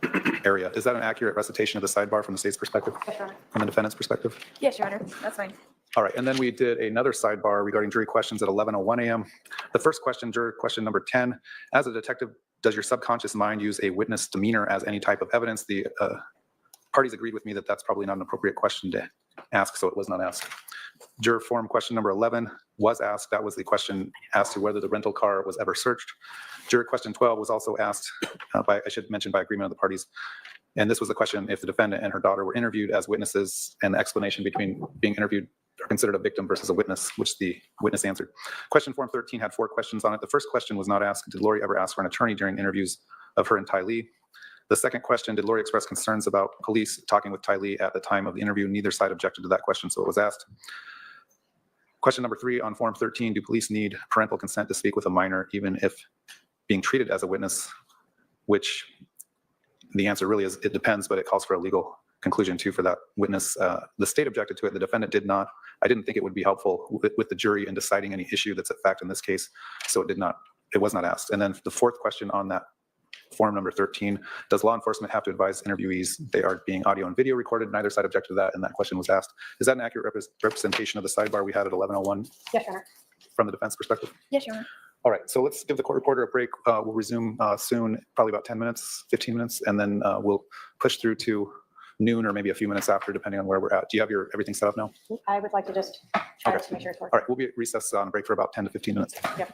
area. Is that an accurate recitation of the sidebar from the state's perspective? Yes, Your Honor. From the defendant's perspective? Yes, Your Honor, that's fine. All right, and then we did another sidebar regarding jury questions at 11:01 a.m. The first question, jury question number 10, as a detective, does your subconscious mind use a witness demeanor as any type of evidence? The parties agreed with me that that's probably not an appropriate question to ask, so it was not asked. Juror form question number 11 was asked. That was the question as to whether the rental car was ever searched. Juror question 12 was also asked by, I should mention, by agreement of the parties. And this was the question if the defendant and her daughter were interviewed as witnesses, and the explanation between being interviewed or considered a victim versus a witness, which the witness answered. Question form 13 had 4 questions on it. The first question was not asked, did Lori ever ask for an attorney during interviews of her and Tylee? The second question, did Lori express concerns about police talking with Tylee at the time of the interview? Neither side objected to that question, so it was asked. Question number 3 on form 13, do police need parental consent to speak with a minor even if being treated as a witness? Which the answer really is, it depends, but it calls for a legal conclusion too for that witness. The state objected to it, the defendant did not. I didn't think it would be helpful with the jury in deciding any issue that's at fact in this case, so it was not asked. And then the fourth question on that form number 13, does law enforcement have to advise interviewees they are being audio and video recorded? Neither side objected to that, and that question was asked. Is that an accurate representation of the sidebar we had at 11:01 Yes, Your Honor. from the defense perspective? Yes, Your Honor. All right, so let's give the court reporter a break. We'll resume soon, probably about 10 minutes, 15 minutes, and then we'll push through to noon or maybe a few minutes after, depending on where we're at. Do you have everything set up now? I would like to just try Okay. to make sure it's All working. right, we'll be at recess on a break for about 10 to 15 minutes. Yep.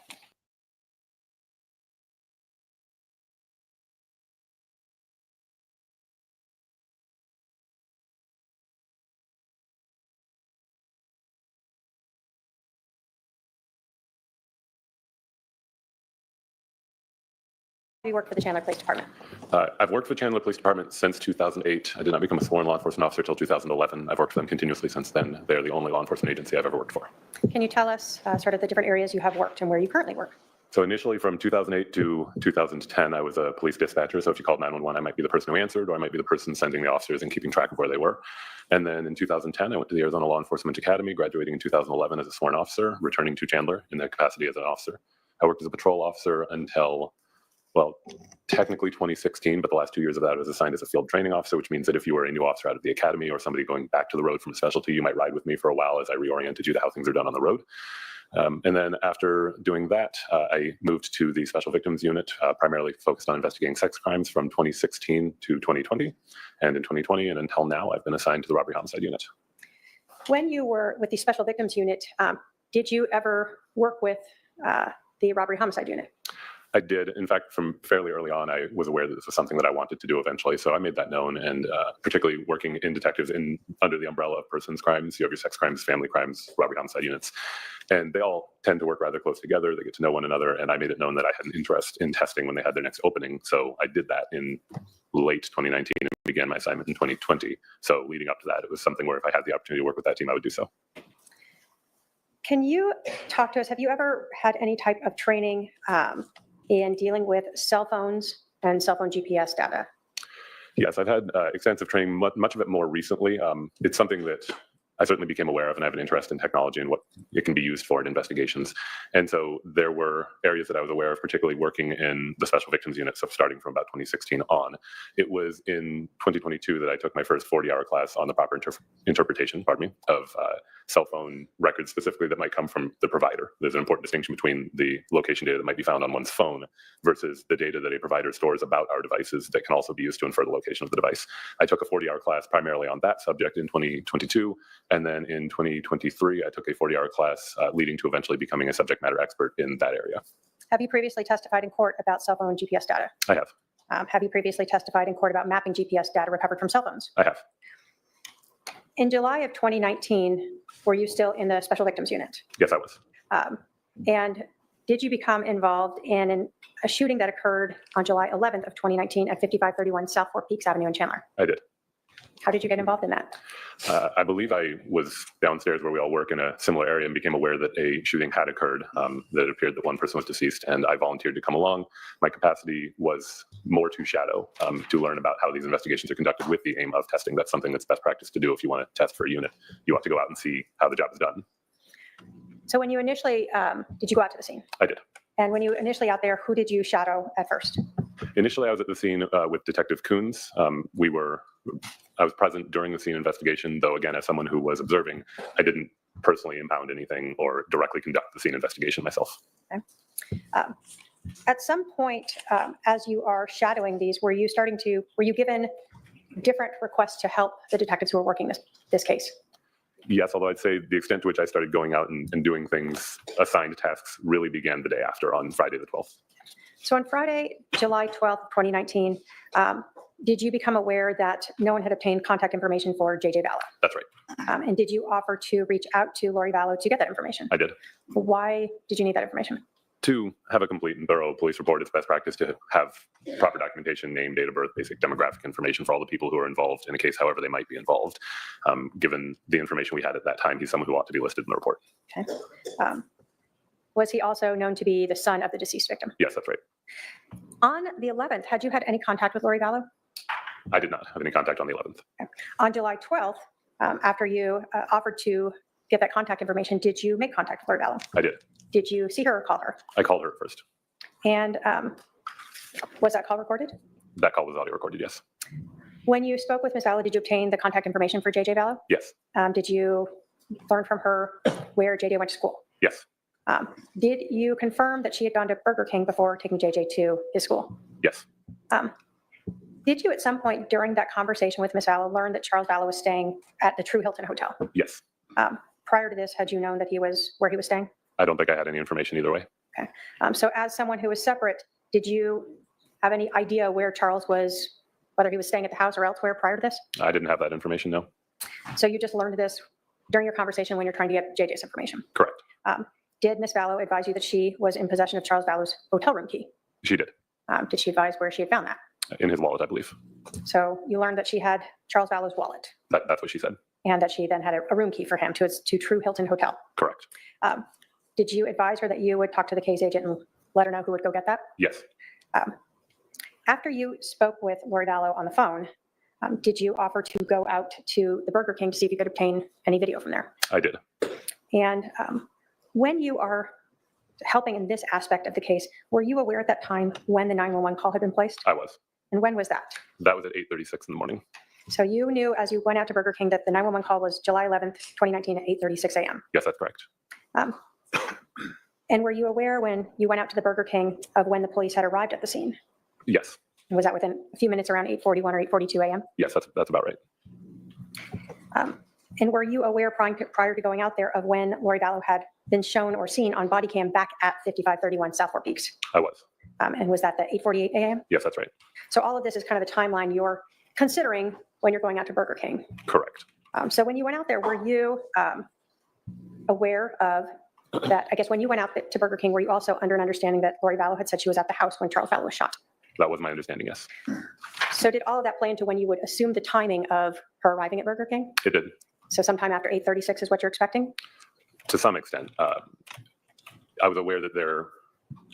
You work for the Chandler Police Department. I've worked for Chandler Police Department since 2008. I did not become a sworn law enforcement officer until 2011. I've worked for them continuously since then. They're the only law enforcement agency I've ever worked for. Can you tell us sort of the different areas you have worked and where you currently work? So initially from 2008 to 2010, I was a police dispatcher. So if you called 911, I might be the person who answered, or I might be the person sending the officers and keeping track of where they were. And then in 2010, I went to the Arizona Law Enforcement Academy, graduating in 2011 as a sworn officer, returning to Chandler in that capacity as an officer. I worked as a patrol officer until, well, technically 2016, but the last 2 years of that I was assigned as a field training officer, which means that if you were a new officer out of the academy or somebody going back to the road from a specialty, you might ride with me for a while as I reoriented you to how things are done on the road. And then after doing that, I moved to the Special Victims Unit, primarily focused on investigating sex crimes from 2016 to 2020. And in 2020 and until now, I've been assigned to the Robbery Homicide Unit. When you were with the Special Victims Unit, did you ever work with the Robbery Homicide Unit? I did. In fact, from fairly early on, I was aware that this was something that I wanted to do eventually. So I made that known. And particularly working in detectives under the umbrella of persons crimes, you have your sex crimes, family crimes, robbery homicide units. And they all tend to work rather close together. They get to know one another. And I made it known that I had an interest in testing when they had their next opening. So I did that in late 2019 and began my assignment in 2020. So leading up to that, it was something where if I had the opportunity to work with that team, I would do so. Can you talk to us? Have you ever had any type of training in dealing with cell phones and cell phone GPS data? Yes, I've had extensive training, much of it more recently. It's something that I certainly became aware of, and I have an interest in technology and what it can be used for in investigations. And so there were areas that I was aware of, particularly working in the Special Victims Unit, so starting from about 2016 on. It was in 2022 that I took my first 40-hour class on the proper interpretation, of cell phone records specifically that might come from the provider. There's an important distinction between the location data that might be found on one's phone versus the data that a provider stores about our devices that can also be used to infer the location of the device. I took a 40-hour class primarily on that subject in 2022. And then in 2023, I took a 40-hour class leading to eventually becoming a subject matter expert in that area. Have you previously testified in court about cell phone GPS data? I have. Have you previously testified in court about mapping GPS data recovered from cell phones? I have. In July of 2019, were you still in the Special Victims Unit? Yes, I was. And did you become involved in a shooting that occurred on July 11th of 2019 at 5531 South Fort Peaks Avenue in Chandler? I did. How did you get involved in that? I believe I was downstairs where we all work in a similar area and became aware that a shooting had occurred, that it appeared that one person was deceased, and I volunteered to come along. My capacity was more to shadow, to learn about how these investigations are conducted with the aim of testing. That's something that's best practice to do if you want to test for a unit. You want to go out and see how the job is done. So when you initially, did you go out to the scene? I did. And when you initially out there, who did you shadow at first? Initially, I was at the scene with Detective Coons. I was present during the scene investigation, though again, as someone who was observing, I didn't personally impound anything or directly conduct the scene investigation myself. Okay. At some point, as you are shadowing these, were you given different requests to help the detectives who were working this case? Yes, although I'd say the extent to which I started going out and doing things, assigned tasks, really began the day after, on Friday the 12th. So on Friday, July 12th, 2019, did you become aware that no one had obtained contact information for JJ Vallow? That's right. And did you offer to reach out to Lori Vallow to get that information? I did. Why did you need that information? To have a complete and thorough police report, it's best practice to have proper documentation, name, date of birth, basic demographic information for all the people who are involved in a case, however they might be involved. Given the information we had at that time, he's someone who ought to be listed in the report. Okay. Was he also known to be the son of the deceased victim? Yes, that's right. On the 11th, had you had any contact with Lori Vallow? I did not have any contact on the 11th. Okay. On July 12th, after you offered to get that contact information, did you make contact with Lori Vallow? I did. Did you see her or call her? I called her first. And was that call recorded? That call was audio recorded, yes. When you spoke with Ms. Vallow, did you obtain the contact information for JJ Vallow? Yes. Did you learn from her where JJ went to school? Yes. Did you confirm that she had gone to Burger King before taking JJ to his school? Yes. Did you at some point during that conversation with Ms. Vallow learn that Charles Vallow was staying at the True Hilton Hotel? Yes. Prior to this, had you known that where he was staying? I don't think I had any information either way. Okay. So as someone who was separate, did you have any idea where Charles was, whether he was staying at the house or elsewhere prior to this? I didn't have that information, no. So you just learned this during your conversation when you're trying to get JJ's information? Correct. Did Ms. Vallow advise you that she was in possession of Charles Vallow's hotel room key? She did. Did she advise where she had found that? In his wallet, I believe. So you learned that she had Charles Vallow's wallet That's what she said. and that she then had a room key for him to True Hilton Hotel. Correct. Did you advise her that you would talk to the case agent and let her know who would go get that? Yes. After you spoke with Lori Vallow on the phone, did you offer to go out to the Burger King to see if you could obtain any video from there? I did. And when you are helping in this aspect of the case, were you aware at that time when the 911 call had been placed? I was. And when was that? That was at 8:36 in the morning. So you knew as you went out to Burger King that the 911 call was July 11th, 2019 at 8:36 a.m. Yes, that's correct. And were you aware when you went out to the Burger King of when the police had arrived at the scene? Yes. Was that within a few minutes around 8:41 or 8:42 a.m.? Yes, that's about right. And were you aware prior to going out there of when Lori Vallow had been shown or seen on body cam back at 5531 South Fort Peaks? I was. And was that the 8:48 a.m.? Yes, that's right. So all of this is kind of the timeline you're considering when you're going out to Burger King. Correct. So when you went out there, were you aware of that? I guess when you went out to Burger King, were you also under an understanding that Lori Vallow had said she was at the house when Charles Vallow was shot? That was my understanding, yes. So did all of that play into when you would assume the timing of her arriving at Burger King? It did. So sometime after 8:36 is what you're expecting? To some extent. I was aware that there's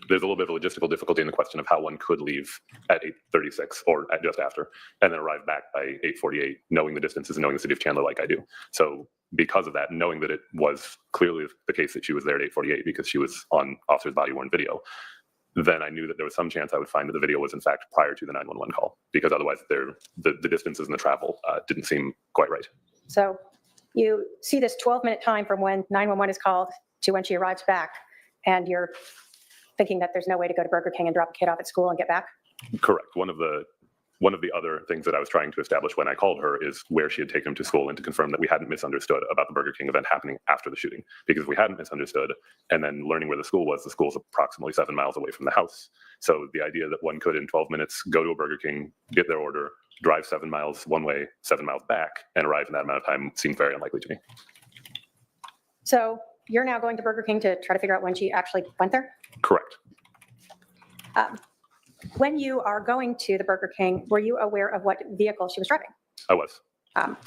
a little bit of a logistical difficulty in the question of how one could leave at 8:36 or at just after, and then arrive back by 8:48, knowing the distances and knowing the city of Chandler like I do. So because of that, knowing that it was clearly the case that she was there at 8:48 because she was on officer's body-worn video, then I knew that there was some chance I would find that the video was in fact prior to the 911 call, because otherwise the distances and the travel didn't seem quite right. So you see this 12-minute time from when 911 is called to when she arrives back, and you're thinking that there's no way to go to Burger King and drop a kid off at school and get back? Correct. One of the other things that I was trying to establish when I called her is where she had taken him to school, and to confirm that we hadn't misunderstood about the Burger King event happening after the shooting. Because if we hadn't misunderstood, and then learning where the school's approximately 7 miles away from the house. So the idea that one could in 12 minutes go to a Burger King, get their order, drive 7 miles one way, 7 miles back, and arrive in that amount of time seemed very unlikely to me. So you're now going to Burger King to try to figure out when she actually went there? Correct. When you are going to the Burger King, were you aware of what vehicle she was driving? I was.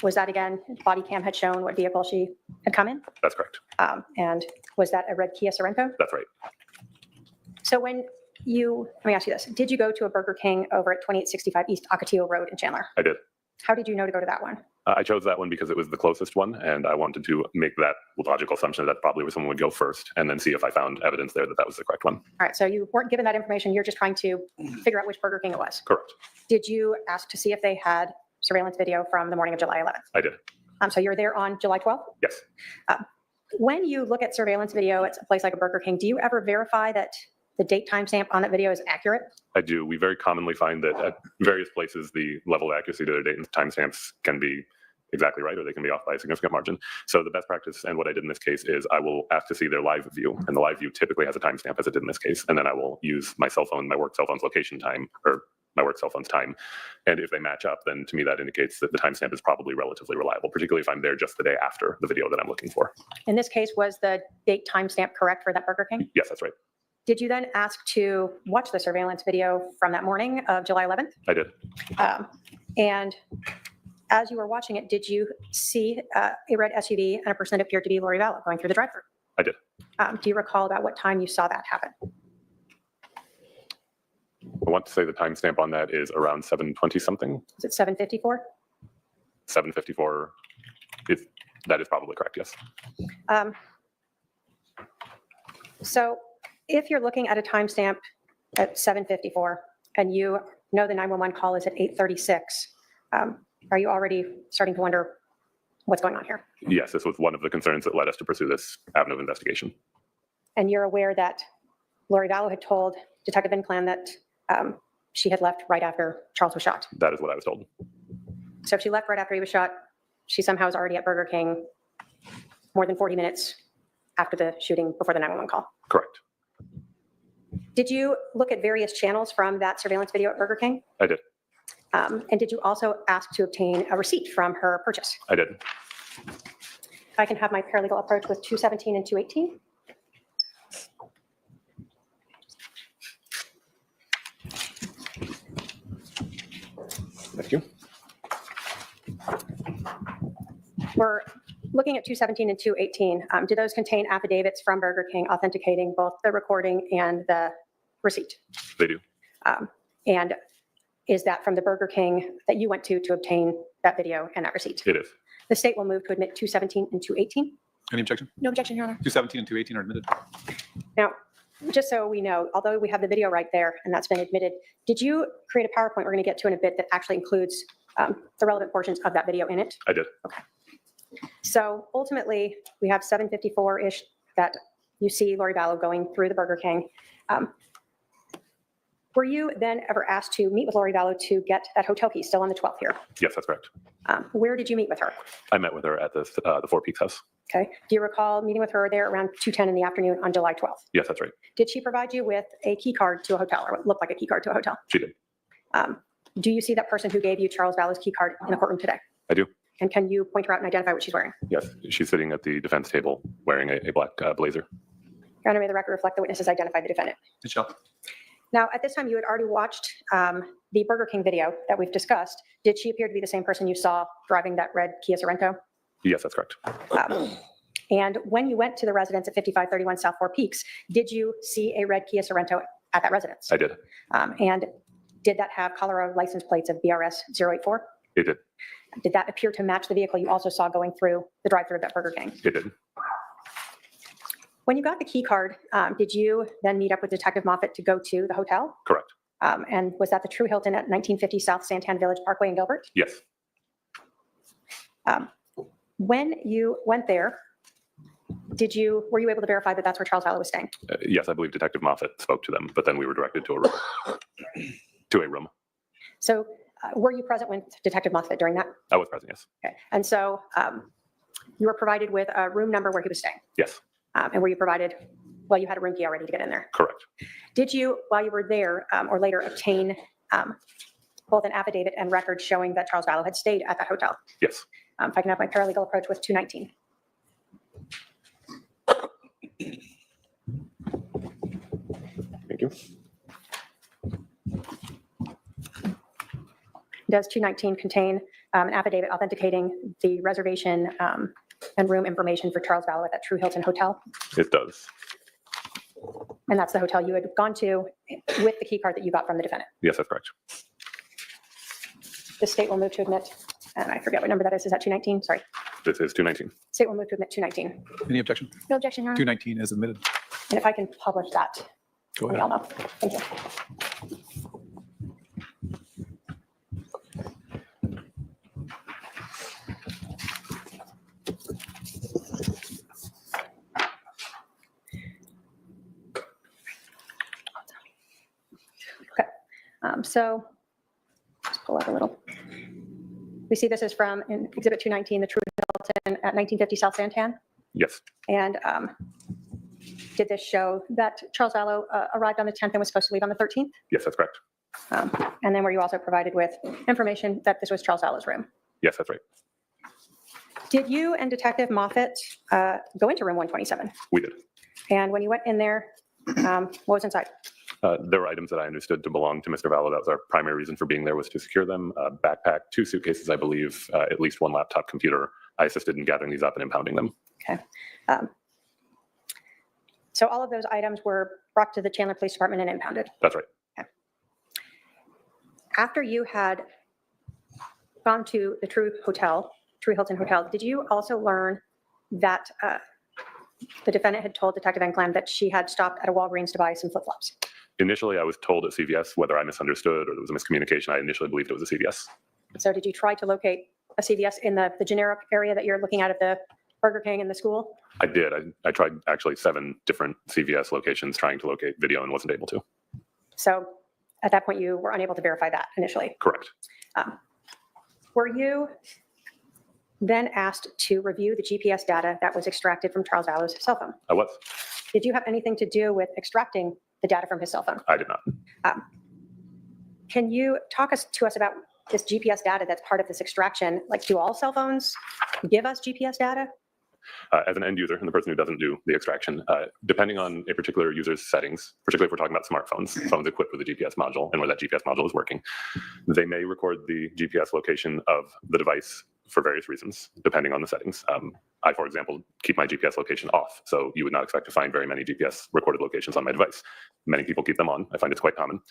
Was that, again, body cam had shown what vehicle she had come in? That's correct. And was that a red Kia Sorento? That's right. So let me ask you this. Did you go to a Burger King over at 2865 East Ocotillo Road in Chandler? I did. How did you know to go to that one? I chose that one because it was the closest one, and I wanted to make that logical assumption that probably where someone would go first, and then see if I found evidence there that that was the correct one. All right, so you weren't given that information. You're just trying to figure out which Burger King it was. Correct. Did you ask to see if they had surveillance video from the morning of July 11th? I did. So you were there on July 12th? Yes. When you look at surveillance video at a place like a Burger King, do you ever verify that the date timestamp on that video is accurate? I do. We very commonly find that at various places, the level of accuracy to their date and timestamps can be exactly right, or they can be off by a significant margin. So the best practice, and what I did in this case, is I will ask to see their live view, and the live view typically has a timestamp, as it did in this case, and then I will use my cell phone, my work cell phone's location time, or my work cell phone's time. And if they match up, then to me that indicates that the timestamp is probably relatively reliable, particularly if I'm there just the day after the video that I'm looking for. In this case, was the date timestamp correct for that Burger King? Yes, that's right. Did you then ask to watch the surveillance video from that morning of July 11th? I did. And as you were watching it, did you see a red SUV and a person that appeared to be Lori Vallow going through the drive-thru? I did. Do you recall about what time you saw that happen? I want to say the timestamp on that is around 7:20 something. Is it 7:54? 7:54. That is probably correct, yes. So if you're looking at a timestamp at 7:54 and you know the 911 call is at 8:36, are you already starting to wonder what's going on here? Yes, this was one of the concerns that led us to pursue this avenue of investigation. And you're aware that Lori Vallow had told Detective Inclan that she had left right after Charles was shot. That is what I was told. So if she left right after he was shot, she somehow was already at Burger King more than 40 minutes after the shooting, before the 911 call. Correct. Did you look at various channels from that surveillance video at Burger King? I did. And did you also ask to obtain a receipt from her purchase? I did. I can have my paralegal approach with 217 and 218. Thank you. We're looking at 217 and 218. Do those contain affidavits from Burger King authenticating both the recording and the receipt? They do. And is that from the Burger King that you went to obtain that video and that receipt? It is. The state will move to admit 217 and 218. Any objection? No objection, Your Honor. 217 and 218 are admitted. Now, just so we know, although we have the video right there and that's been admitted, did you create a PowerPoint we're going to get to in a bit that actually includes the relevant portions of that video in it? I did. So ultimately, we have 7:54-ish that you see Lori Vallow going through the Burger King. Were you then ever asked to meet with Lori Vallow to get that hotel key, still on the 12th here? Yes, that's correct. Where did you meet with her? I met with her at the Four Peaks house. Okay. Do you recall meeting with her there around 2:10 in the afternoon on July 12th? Yes, that's right. Did she provide you with a key card to a hotel, or what looked like a key card to a hotel? She did. Do you see that person who gave you Charles Vallow's key card in the courtroom today? I do. And can you point her out and identify what she's wearing? Yes, she's sitting at the defense table wearing a black blazer. Your Honor, may the record reflect the witnesses identified the defendant. It shall. Now, at this time, you had already watched the Burger King video that we've discussed. Did she appear to be the same person you saw driving that red Kia Sorento? Yes, that's correct. And when you went to the residence at 5531 South Four Peaks, did you see a red Kia Sorento at that residence? I did. And did that have Colorado license plates of BRS 084? It did. Did that appear to match the vehicle you also saw going through the drive-thru of that Burger King? It did. When you got the key card, did you then meet up with Detective Moffett to go to the hotel? Correct. And was that the True Hilton at 1950 South Santan Village Parkway in Gilbert? Yes. When you went there, were you able to verify that that's where Charles Vallow was staying? Yes, I believe Detective Moffett spoke to them, but then we were directed to a room. To a room. So were you present with Detective Moffett during that? I was present, yes. Okay. And so you were provided with a room number where he was staying? Yes, And were you provided, well, you had a room key already to get in there? correct. Did you, while you were there or later, obtain both an affidavit and record showing that Charles Vallow had stayed at that hotel? Yes. If I can have my paralegal approach with 219. Thank you. Does 219 contain an affidavit authenticating the reservation and room information for Charles Vallow at that True Hilton Hotel? It does. And that's the hotel you had gone to with the key card that you got from the defendant. Yes, that's correct. The state will move to admit And I forget what number that is. Is that 219? Sorry. This is 219. State will move to admit 219. Any objection? No objection, Your Honor. 219 is admitted. And if I can publish that, Go we ahead. all know. Thank you. Okay, so let's pull up a little. We see this is from in Exhibit 219, the True Hilton at 1950 South Santan. Yes, And did this show that Charles Vallow arrived on the 10th and was supposed to leave on the 13th? yes, that's correct. And then were you also provided with information that this was Charles Vallow's room? Yes, that's right. Did you and Detective Moffett go into room 127? We did. And when you went in there, what was inside? There were items that I understood to belong to Mr. Vallow. That was our primary reason for being there, was to secure them. A backpack, 2 suitcases, I believe, at least 1 laptop computer. I assisted in gathering these up and impounding them. Okay. So all of those items were brought to the Chandler Police Department and impounded. That's right. After you had gone to the True Hilton Hotel, did you also learn that the defendant had told Detective Enkland that she had stopped at a Walgreens to buy some flip-flops? Initially, I was told at CVS, whether I misunderstood or there was a miscommunication, I initially believed it was a CVS. So did you try to locate a CVS in the generic area that you're looking at the Burger King and the school? I did. I tried actually 7 different CVS locations trying to locate video and wasn't able to. So at that point, you were unable to verify that initially. Correct. Were you then asked to review the GPS data that was extracted from Charles Vallow's cell phone? I was. Did you have anything to do with extracting the data from his cell phone? I did not. Can you talk to us about this GPS data that's part of this extraction? Like, do all cell phones give us GPS data? As an end user and the person who doesn't do the extraction, depending on a particular user's settings, particularly if we're talking about smartphones, phones equipped with a GPS module and where that GPS module is working, they may record the GPS location of the device for various reasons, depending on the settings. I, for example, keep my GPS location off, so you would not expect to find very many GPS recorded locations on my device. Many people keep them on. I find it's quite common.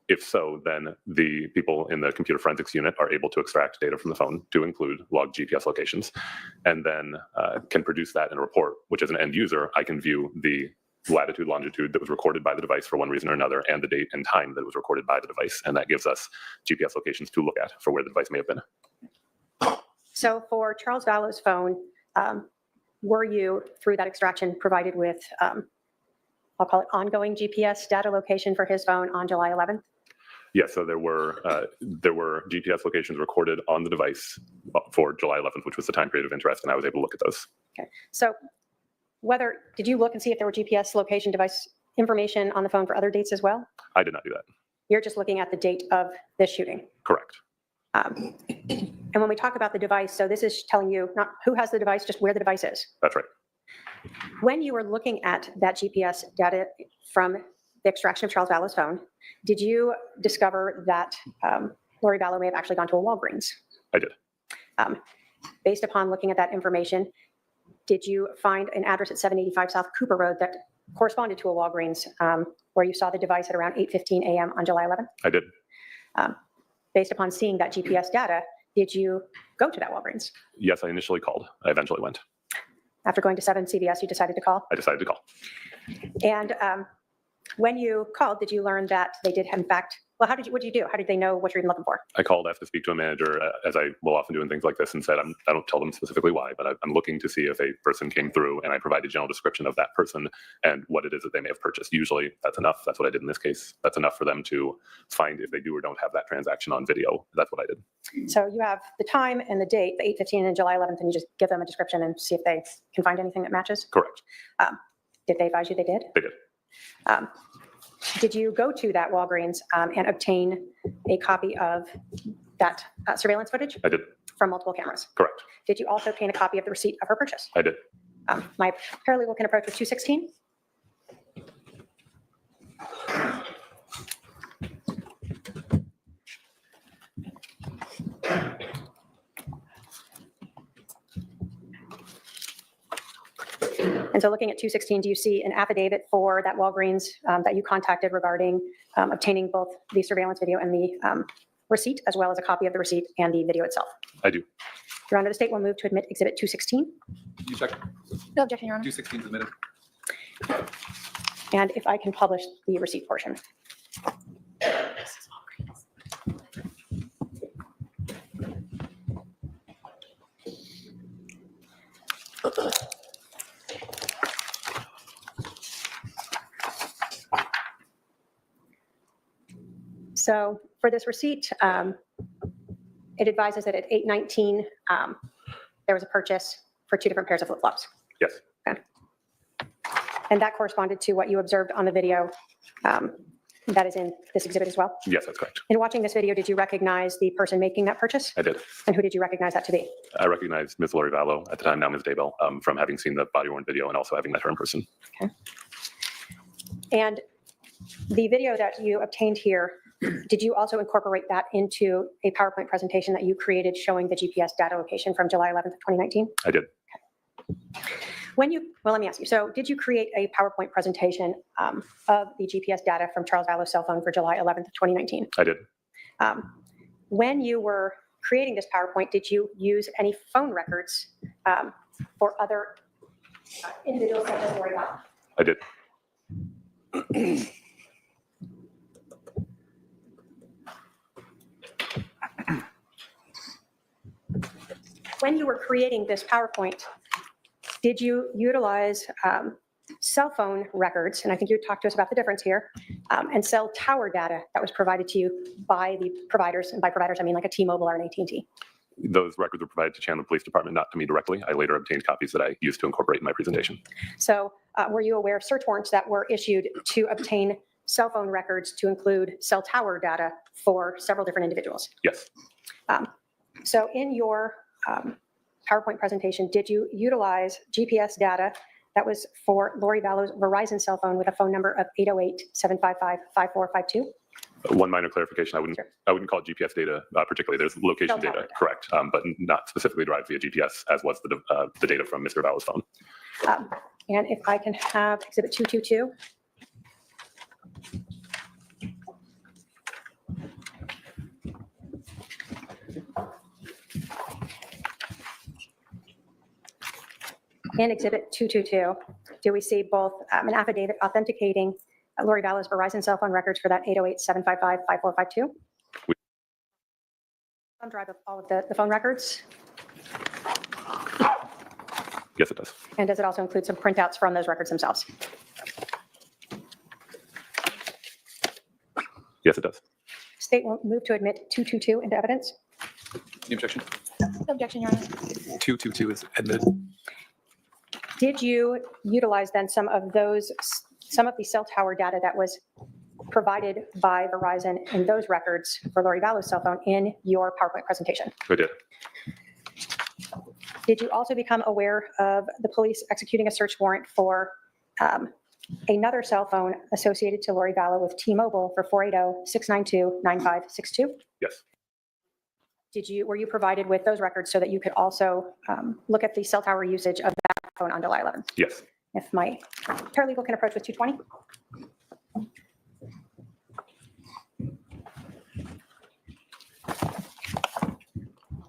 If so, then the people in the computer forensics unit are able to extract data from the phone to include logged GPS locations, and then can produce that in a report, which as an end user, I can view the latitude, longitude that was recorded by the device for one reason or another, and the date and time that it was recorded by the device. And that gives us GPS locations to look at for where the device may have been. So for Charles Vallow's phone, were you, through that extraction, provided with, I'll call it ongoing GPS data location for his phone on July 11th? Yes, so there were GPS locations recorded on the device for July 11th, which was the time period of interest, and I was able to look at those. Okay. So did you look and see if there were GPS location device information on the phone for other dates as well? I did not do that. You're just looking at the date of this shooting. Correct. And when we talk about the device, so this is telling you not who has the device, just where the device is. That's right. When you were looking at that GPS data from the extraction of Charles Vallow's phone, did you discover that Lori Vallow may have actually gone to a Walgreens? I did. Based upon looking at that information, did you find an address at 785 South Cooper Road that corresponded to a Walgreens where you saw the device at around 8:15 a.m. on July 11th? I did. Based upon seeing that GPS data, did you go to that Walgreens? Yes, I initially called. I eventually went. After going to 7 CVS, you decided to call? I decided to call. And when you called, did you learn that they did in fact, well, what did you do? How did they know what you're even looking for? I called, asked to speak to a manager, as I will often do in things like this, and said, I don't tell them specifically why, but I'm looking to see if a person came through, and I provide a general description of that person and what it is that they may have purchased. Usually that's enough. That's what I did in this case. That's enough for them to find if they do or don't have that transaction on video. That's what I did. So you have the time and the date, the 8:15 and July 11th, and you just give them a description and see if they can find anything that matches? Correct. Did they advise you they did? They did. Did you go to that Walgreens and obtain a copy of that surveillance footage I did. from multiple cameras? Correct. Did you also obtain a copy of the receipt of her purchase? I did. My paralegal can approach with 216. And so looking at 216, do you see an affidavit for that Walgreens that you contacted regarding obtaining both the surveillance video and the receipt as well as a copy of the receipt and the video itself? I do. Your Honor, the state will move to admit Exhibit 216. You check. No objection, Your Honor. 216 is admitted. And if I can publish the receipt portion. So for this receipt, it advises that at 8:19, there was a purchase for 2 different pairs of flip-flops. Yes. And that corresponded to what you observed on the video that is in this exhibit as well. Yes, that's correct. In watching this video, did you recognize the person making that purchase? I did. And who did you recognize that to be? I recognized Ms. Lori Vallow, at the time now Ms. Daybell, from having seen the body worn video and also having met her in person. And the video that you obtained here, did you also incorporate that into a PowerPoint presentation that you created showing the GPS data location from July 11th of 2019? I did. Well, let me ask you, so did you create a PowerPoint presentation of the GPS data from Charles Vallow's cell phone for July 11th of 2019? I did. When you were creating this PowerPoint, did you use any phone records for other individuals such as Lori Vallow? I did. When you were creating this PowerPoint, did you utilize cell phone records, and I think you talked to us about the difference here, and cell tower data that was provided to you by the providers, and by providers I mean like a T-Mobile or an AT&T? Those records were provided to Chandler Police Department, not to me directly. I later obtained copies that I used to incorporate in my presentation. So were you aware of search warrants that were issued to obtain cell phone records to include cell tower data for several different individuals? Yes. So in your PowerPoint presentation, did you utilize GPS data that was for Lori Vallow's Verizon cell phone with a phone number of 808-755-5452? One minor clarification, I wouldn't call it GPS data particularly. There's location Cell tower data, data. correct, but not specifically derived via GPS, as was the data from Mr. Vallow's phone. And if I can have Exhibit 222. In Exhibit 222, do we see both an affidavit authenticating Lori Vallow's Verizon cell phone records for that 808-755-5452? Thumb drive of all of the phone records? Yes, it does. And does it also include some printouts from those records themselves? Yes, it does. State will move to admit 222 into evidence. Any objection? No objection, Your Honor. 222 is admitted. Did you utilize then some of the cell tower data that was provided by Verizon in those records for Lori Vallow's cell phone in your PowerPoint presentation? I did. Did you also become aware of the police executing a search warrant for another cell phone associated to Lori Vallow with T-Mobile for 480-692-9562? Yes. Were you provided with those records so that you could also look at the cell tower usage of that phone on July 11th? Yes. If my paralegal can approach with 220.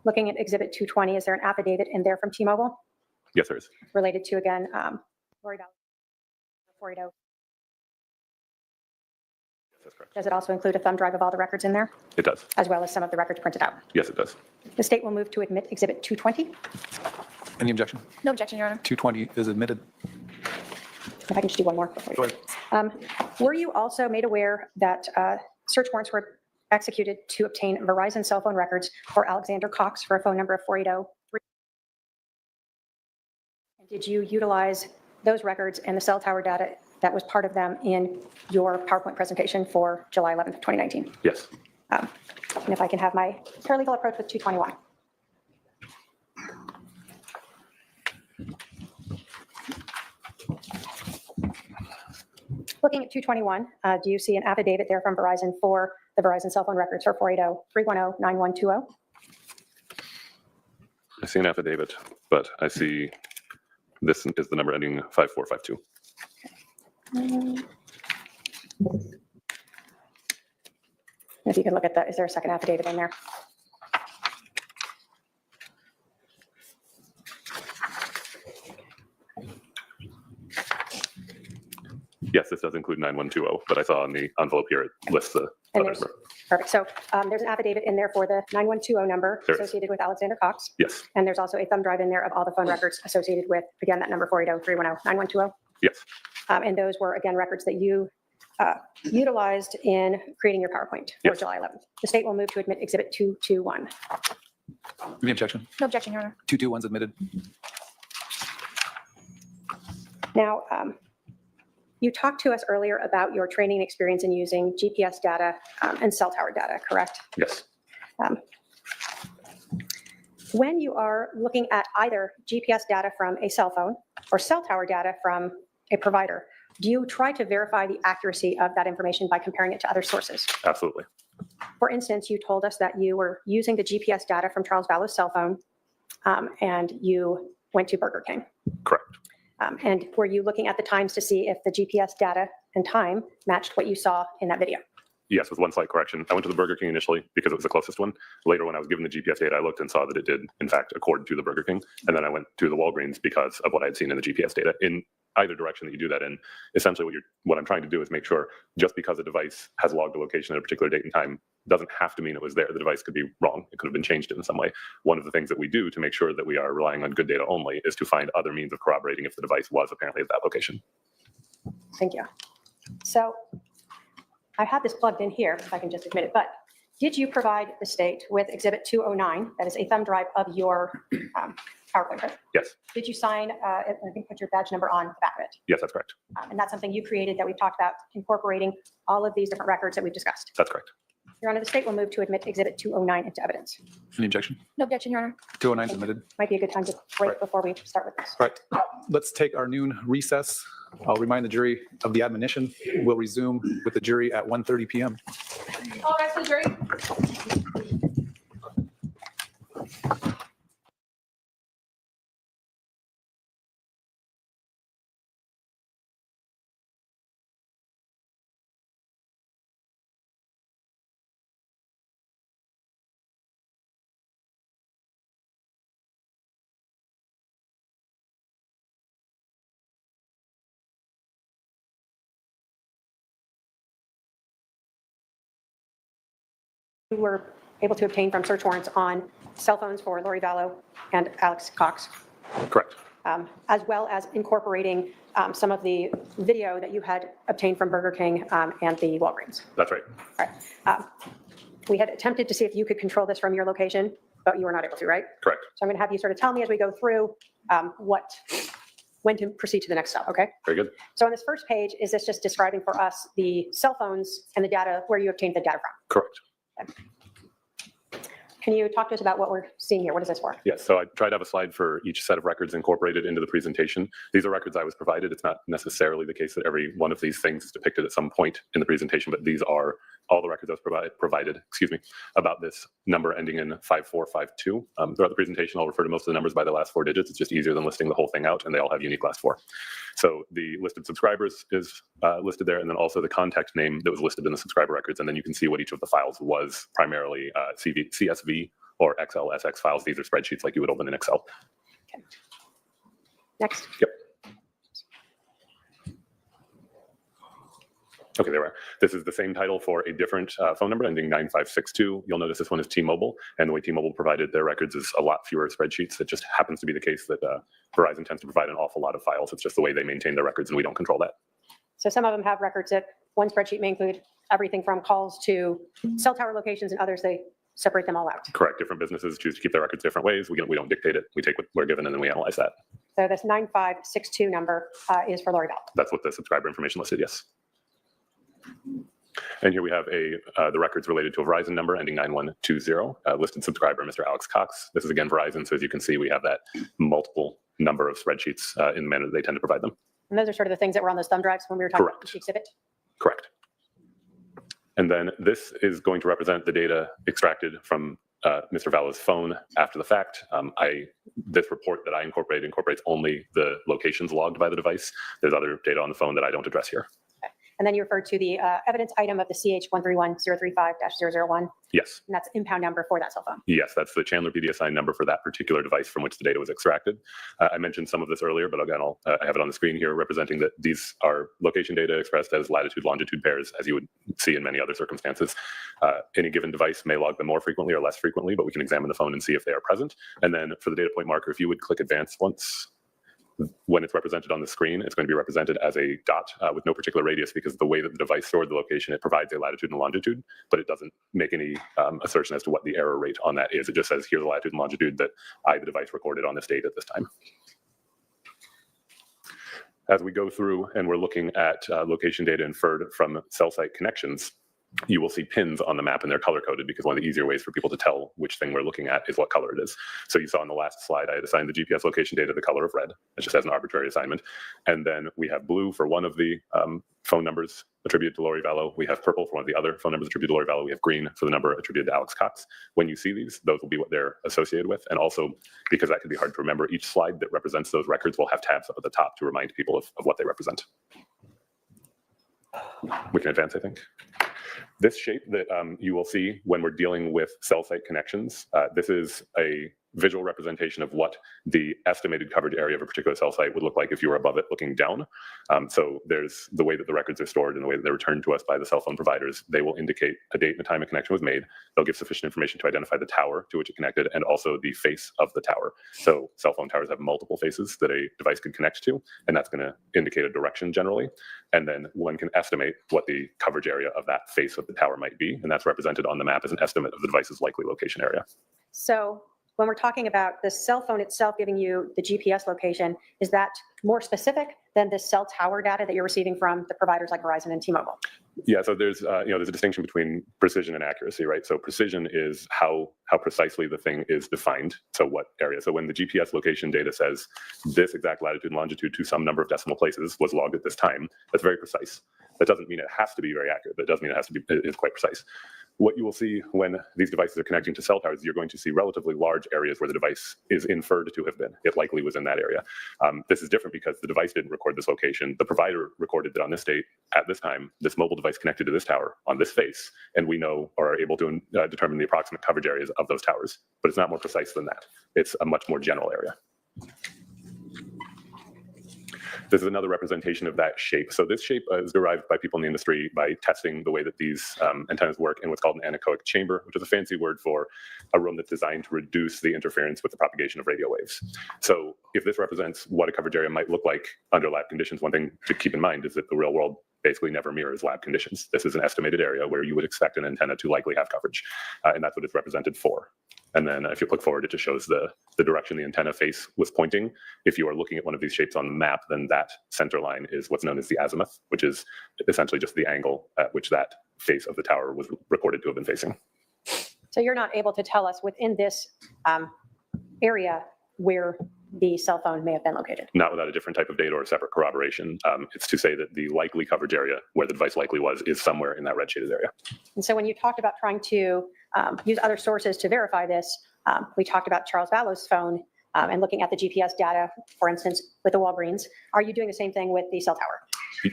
Looking at Exhibit 220, is there an affidavit in there from T-Mobile Yes, there is. related to, again, Lori Vallow? 480? Yes, that's correct. Does it also include a thumb drive of all the records in there, It does. as well as some of the records printed out? Yes, it does. The state will move to admit Exhibit 220. Any objection? No objection, Your Honor. 220 is admitted. If I can just do one more before Go you. ahead. Were you also made aware that search warrants were executed to obtain Verizon cell phone records for Alexander Cox for a phone number of 480-3? Did you utilize those records and the cell tower data that was part of them in your PowerPoint presentation for July 11th of 2019? Yes. And if I can have my paralegal approach with 221. Looking at 221, do you see an affidavit there from Verizon for the Verizon cell phone records for 480-310-9120? I see an affidavit, but I see this is the number ending 5452. If you could look at that, is there a second affidavit in there? Yes, this does include 9120, but I saw on the envelope here, it lists the And other there's, number. perfect. So there's an affidavit in there for the 9120 number There is. associated with Alexander Cox. Yes, And there's also a thumb drive in there of all the phone records associated with, again, that number 480-310-9120. yes, And those were, again, records that you utilized in creating your PowerPoint for Yes. July 11th. The state will move to admit Exhibit 221. Any objection? No objection, Your Honor. 221's admitted. Now, you talked to us earlier about your training experience in using GPS data and cell tower data, correct? yes. When you are looking at either GPS data from a cell phone or cell tower data from a provider, do you try to verify the accuracy of that information by comparing it to other sources? Absolutely. For instance, you told us that you were using the GPS data from Charles Vallow's cell phone and you went to Burger King. Correct. And were you looking at the times to see if the GPS data and time matched what you saw in that video? Yes, with one slight correction. I went to the Burger King initially because it was the closest one. Later, when I was given the GPS data, I looked and saw that it did, in fact, accord to the Burger King. And then I went to the Walgreens because of what I had seen in the GPS data. In either direction that you do that in, essentially what I'm trying to do is make sure just because a device has logged a location at a particular date and time doesn't have to mean it was there. The device could be wrong. It could have been changed in some way. One of the things that we do to make sure that we are relying on good data only is to find other means of corroborating if the device was apparently at that location. Thank you. So I have this plugged in here, if I can just admit it, but did you provide the state with Exhibit 209, that is a thumb drive of your PowerPoint? Right? Yes, Did you sign, I think, put your badge number on the back of it? yes, that's correct. And that's something you created that we've talked about, incorporating all of these different records that we've discussed. That's correct. Your Honor, the state will move to admit Exhibit 209 into evidence. Any objection? No objection, Your Honor. 209's admitted. Might be a good time to break Right. before we start with this. All right, let's take our noon recess. I'll remind the jury of the admonition. We'll resume with the jury at 1:30 PM. All rise for the jury. We were able to obtain from search warrants on cell phones for Lori Vallow and Alex Cox, Correct. as well as incorporating some of the video that you had obtained from Burger King and the Walgreens. That's right. All right. We had attempted to see if you could control this from your location, but you were not able to, right? Correct. So I'm going to have you sort of tell me as we go through when to proceed to the next step, okay? Very good. So on this first page, is this just describing for us the cell phones and the data, where you obtained the data from? Correct. Can you talk to us about what we're seeing here? What is this for? Yes, so I tried to have a slide for each set of records incorporated into the presentation. These are records I was provided. It's not necessarily the case that every one of these things is depicted at some point in the presentation, but these are all the records I was provided, about this number ending in 5452. Throughout the presentation, I'll refer to most of the numbers by the last four digits. It's just easier than listing the whole thing out, and they all have unique last four. So the list of subscribers is listed there, and then also the contact name that was listed in the subscriber records, and then you can see what each of the files was, primarily CSV or XLSX files. These are spreadsheets like you would open in Excel. Okay. Next. Yep. Okay, there we are. This is the same title for a different phone number ending 9562. You'll notice this one is T-Mobile, and the way T-Mobile provided their records is a lot fewer spreadsheets. It just happens to be the case that Verizon tends to provide an awful lot of files. It's just the way they maintain their records, and we don't control that. So some of them have records that one spreadsheet may include everything from calls to cell tower locations, and others, they separate them all out. Correct. Different businesses choose to keep their records different ways. We don't dictate it. We take what we're given, and then we analyze that. So this 9562 number is for Lori Vallow. That's what the subscriber information listed, yes. And here we have the records related to a Verizon number ending 9120, listed subscriber, Mr. Alex Cox. This is again Verizon, so as you can see, we have that multiple number of spreadsheets in the manner that they tend to provide them. And those are sort of the things that were on those thumb drives when we were talking about Correct. each exhibit. Correct. And then this is going to represent the data extracted from Mr. Vallow's phone after the fact. This report that I incorporates only the locations logged by the device. There's other data on the phone that I don't address here. And then you referred to the evidence item of the CH131035-001, Yes. and that's impound number for that cell phone. Yes, that's the Chandler PDSI number for that particular device from which the data was extracted. I mentioned some of this earlier, but again, I have it on the screen here representing that these are location data expressed as latitude, longitude pairs, as you would see in many other circumstances. Any given device may log them more frequently or less frequently, but we can examine the phone and see if they are present. And then for the data point marker, if you would click advance once, when it's represented on the screen, it's going to be represented as a dot with no particular radius, because the way that the device stored the location, it provides a latitude and longitude, but it doesn't make any assertion as to what the error rate on that is. It just says, here's the latitude and longitude that the device, recorded on this date at this time. As we go through and we're looking at location data inferred from cell site connections, you will see pins on the map, and they're color coded because one of the easier ways for people to tell which thing we're looking at is what color it is. So you saw in the last slide, I had assigned the GPS location data the color of red. It's just as an arbitrary assignment. And then we have blue for one of the phone numbers attributed to Lori Vallow. We have purple for one of the other phone numbers attributed to Lori Vallow. We have green for the number attributed to Alex Cox. When you see these, those will be what they're associated with. And also, because that can be hard to remember, each slide that represents those records will have tabs up at the top to remind people of what they represent. We can advance, I think. This shape that you will see when we're dealing with cell site connections, this is a visual representation of what the estimated coverage area of a particular cell site would look like if you were above it looking down. So there's the way that the records are stored and the way that they're returned to us by the cell phone providers. They will indicate a date and a time a connection was made. They'll give sufficient information to identify the tower to which it connected and also the face of the tower. So cell phone towers have multiple faces that a device could connect to, and that's going to indicate a direction generally. And then one can estimate what the coverage area of that face of the tower might be, and that's represented on the map as an estimate of the device's likely location area. So when we're talking about the cell phone itself giving you the GPS location, is that more specific than the cell tower data that you're receiving from the providers like Verizon and T-Mobile? Yeah, so there's there's a distinction between precision and accuracy, right? So precision is how precisely the thing is defined. So what area? So when the GPS location data says this exact latitude and longitude to some number of decimal places was logged at this time, that's very precise. That doesn't mean it has to be very accurate, but it does mean it has to be, it's quite precise. What you will see when these devices are connecting to cell towers, you're going to see relatively large areas where the device is inferred to have been. It likely was in that area. This is different because the device didn't record this location. The provider recorded that on this date, at this time, this mobile device connected to this tower on this face, and we know or are able to determine the approximate coverage areas of those towers. But it's not more precise than that. It's a much more general area. This is another representation of that shape. So this shape is derived by people in the industry by testing the way that these antennas work in what's called an anechoic chamber, which is a fancy word for a room that's designed to reduce the interference with the propagation of radio waves. So if this represents what a coverage area might look like under lab conditions, one thing to keep in mind is that the real world basically never mirrors lab conditions. This is an estimated area where you would expect an antenna to likely have coverage, and that's what it's represented for. And then if you click forward, it just shows the direction the antenna face was pointing. If you are looking at one of these shapes on the map, then that center line is what's known as the azimuth, which is essentially just the angle at which that face of the tower was recorded to have been facing. So you're not able to tell us within this area where the cell phone may have been located? Not without a different type of data or separate corroboration. It's to say that the likely coverage area where the device likely was is somewhere in that red shaded area. And so when you talked about trying to use other sources to verify this, we talked about Charles Vallow's phone and looking at the GPS data, for instance, with the Walgreens. Are you doing the same thing with the cell tower?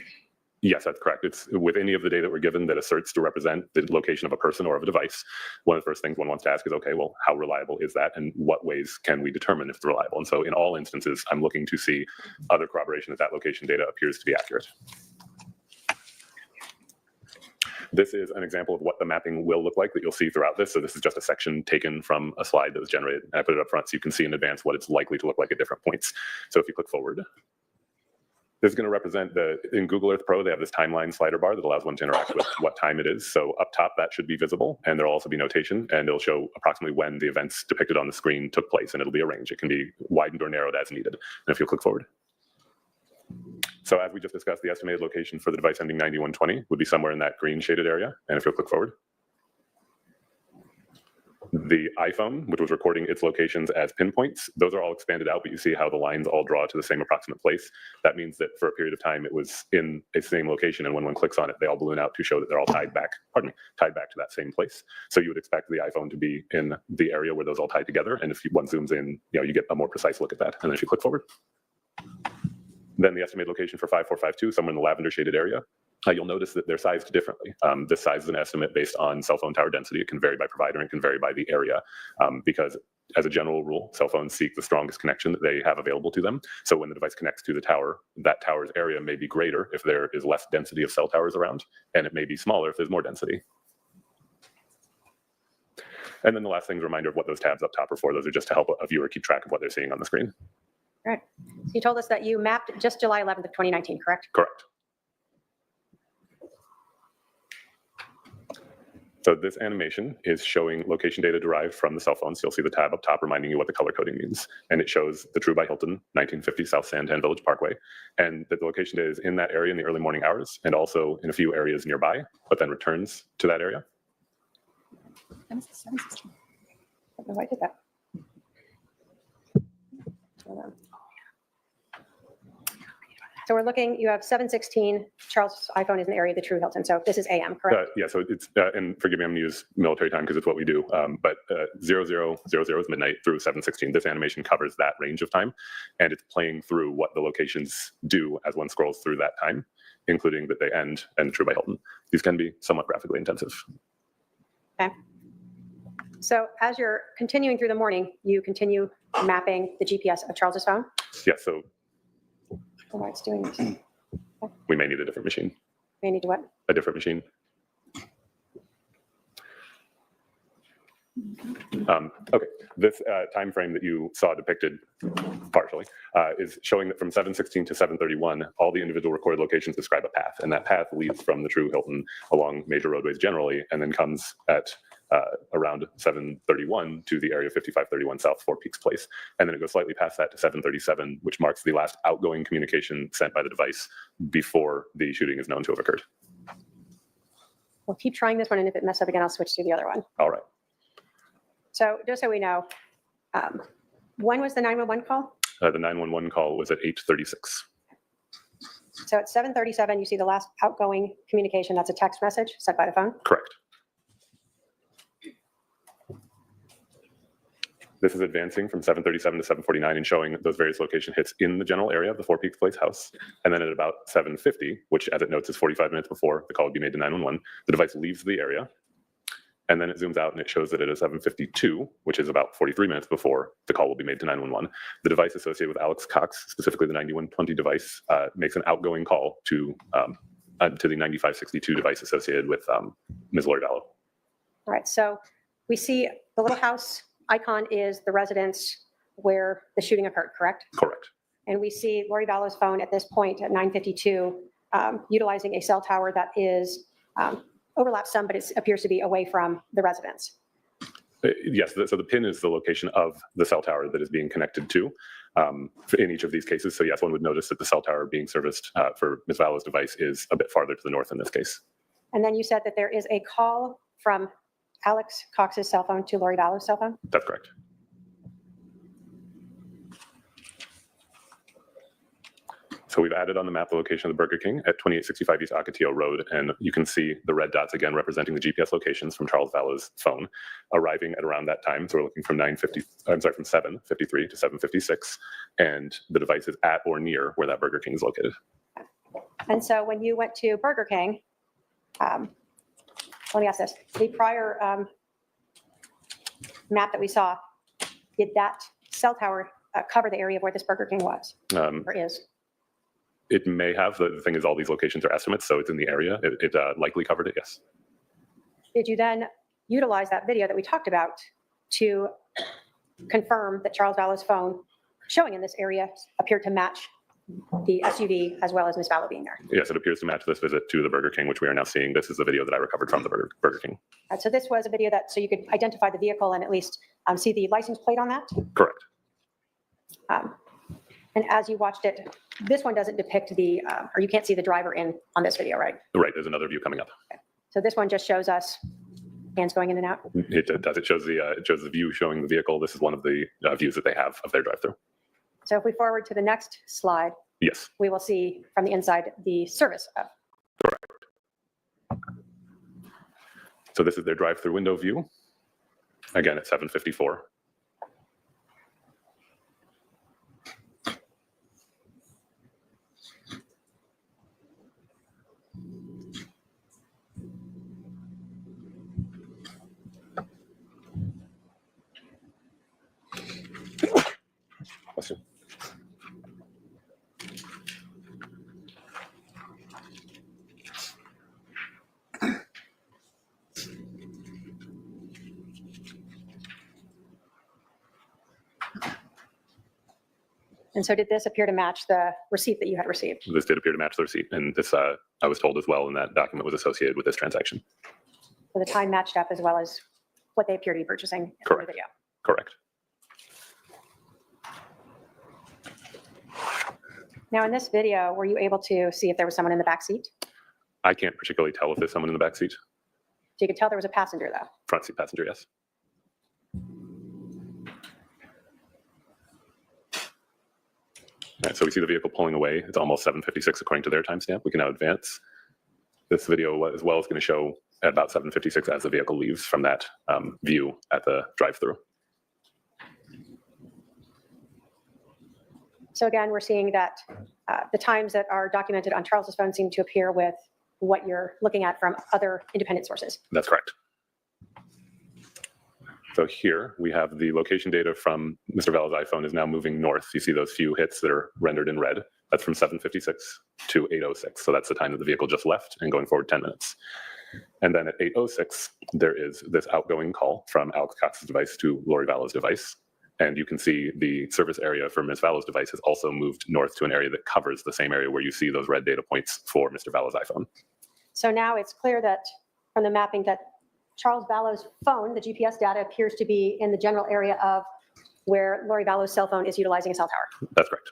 Yes, that's correct. It's with any of the data we're given that asserts to represent the location of a person or of a device. One of the first things one wants to ask is, okay, well, how reliable is that? And what ways can we determine if it's reliable? And so in all instances, I'm looking to see other corroboration that that location data appears to be accurate. This is an example of what the mapping will look like that you'll see throughout this. So this is just a section taken from a slide that was generated, and I put it up front so you can see in advance what it's likely to look like at different points. So if you click forward, this is going to represent in Google Earth Pro, they have this timeline slider bar that allows one to interact with what time it is. So up top, that should be visible, and there'll also be notation, and it'll show approximately when the events depicted on the screen took place, and it'll be a range. It can be widened or narrowed as needed. And if you'll click forward. So as we just discussed, the estimated location for the device ending 9120 would be somewhere in that green shaded area. And if you'll click forward, the iPhone, which was recording its locations as pinpoints, those are all expanded out, but you see how the lines all draw to the same approximate place. That means that for a period of time, it was in a same location, and when one clicks on it, they all balloon out to show that they're all tied back to that same place. So you would expect the iPhone to be in the area where those all tie together, and if one zooms in, you get a more precise look at that. And then if you click forward, then the estimated location for 5452, somewhere in the lavender shaded area. you'll notice that they're sized differently. This size is an estimate based on cell phone tower density. It can vary by provider and it can vary by the area because as a general rule, cell phones seek the strongest connection that they have available to them. So when the device connects to the tower, that tower's area may be greater if there is less density of cell towers around, and it may be smaller if there's more density. And then the last thing is a reminder of what those tabs up top are for. Those are just to help a viewer keep track of what they're seeing on the screen. All right. So you told us that you mapped just July 11th of 2019, correct? Correct. So this animation is showing location data derived from the cell phone. So you'll see the tab up top reminding you what the color coding means. And it shows the True by Hilton, 1950 South Santan Village Parkway. And that the location data is in that area in the early morning hours and also in a few areas nearby, but then returns to that area. I don't know why I did that. So we're looking, you have 716, Charles' iPhone is in the area of the True Hilton. So this is AM, correct? Yeah, so it's, and forgive me, I'm going to use military time because it's what we do, but 0000 is midnight through 716. This animation covers that range of time, and it's playing through what the locations do as one scrolls through that time, including that they end and True by Hilton. These can be somewhat graphically intensive. Okay. So as you're continuing through the morning, you continue mapping the GPS of Charles's phone? Yeah, so Oh, it's doing this. we may need a different machine. We need to what? A different machine. Okay, this time frame that you saw depicted partially is showing that from 716 to 731, all the individual recorded locations describe a path, and that path leads from the True Hilton along major roadways generally, and then comes at around 731 to the area 5531 South Four Peaks Place. And then it goes slightly past that to 737, which marks the last outgoing communication sent by the device before the shooting is known to have occurred. We'll keep trying this one, and if it messes up again, I'll switch to the other one. All right. So just so we know, when was the 911 call? The 911 call was at 8:36. So at 7:37, you see the last outgoing communication. That's a text message sent by the phone. Correct. This is advancing from 737 to 749 and showing those various location hits in the general area of the Four Peaks Place house. And then at about 750, which as it notes is 45 minutes before the call would be made to 911, the device leaves the area. And then it zooms out and it shows that at 7:52, which is about 43 minutes before the call will be made to 911, the device associated with Alex Cox, specifically the 9120 device, makes an outgoing call to the 9562 device associated with Ms. Lori Vallow. All right. So we see the little house icon is the residence where the shooting occurred, correct? Correct. And we see Lori Vallow's phone at this point at 9:52, utilizing a cell tower that is overlaps some, but it appears to be away from the residence. Yes, so the pin is the location of the cell tower that is being connected to in each of these cases. So yes, one would notice that the cell tower being serviced for Ms. Vallow's device is a bit farther to the north in this case. And then you said that there is a call from Alex Cox's cell phone to Lori Vallow's cell phone? That's correct. So we've added on the map the location of the Burger King at 2865 East Ocotillo Road, and you can see the red dots again representing the GPS locations from Charles Vallow's phone, arriving at around that time. So we're looking from 7:53 to 7:56, and the device is at or near where that Burger King is located. And so when you went to Burger King, let me ask this, the prior map that we saw, did that cell tower cover the area where this Burger King was or is? It may have. The thing is, all these locations are estimates, so it's in the area. It likely covered it, yes. Did you then utilize that video that we talked about to confirm that Charles Vallow's phone showing in this area appeared to match the SUV as well as Ms. Vallow being there? Yes, it appears to match this visit to the Burger King, which we are now seeing. This is the video that I recovered from the Burger King. All right, so this was a video that, so you could identify the vehicle and at least see the license plate on that? Correct. And as you watched it, this one doesn't depict the, or you can't see the driver on this video, right? Right, there's another view coming up. So this one just shows us hands going in and out. It does. It shows the view showing the vehicle. This is one of the views that they have of their drive-through. So if we forward to the next slide, Yes. we will see from the inside the service of. Correct. So this is their drive-through window view. Again, at 7:54. And so did this appear to match the receipt that you had received? This did appear to match the receipt, and this I was told as well, and that document was associated with this transaction. So the time matched up as well as what they appear to be purchasing in the Correct. video. Correct. Now, in this video, were you able to see if there was someone in the back seat? I can't particularly tell if there's someone in the back seat. So you could tell there was a passenger, though. Front seat passenger, yes. All right, so we see the vehicle pulling away. It's almost 7:56 according to their timestamp. We can now advance. This video as well is going to show at about 7:56 as the vehicle leaves from that view at the drive-through. So again, we're seeing that the times that are documented on Charles's phone seem to appear with what you're looking at from other independent sources. That's correct. So here we have the location data from Mr. Vallow's iPhone is now moving north. You see those few hits that are rendered in red. That's from 7:56 to 8:06. So that's the time that the vehicle just left and going forward 10 minutes. And then at 8:06, there is this outgoing call from Alex Cox's device to Lori Vallow's device. And you can see the service area for Ms. Vallow's device has also moved north to an area that covers the same area where you see those red data points for Mr. Vallow's iPhone. So now it's clear that from the mapping that Charles Vallow's phone, the GPS data appears to be in the general area of where Lori Vallow's cell phone is utilizing a cell tower. That's correct.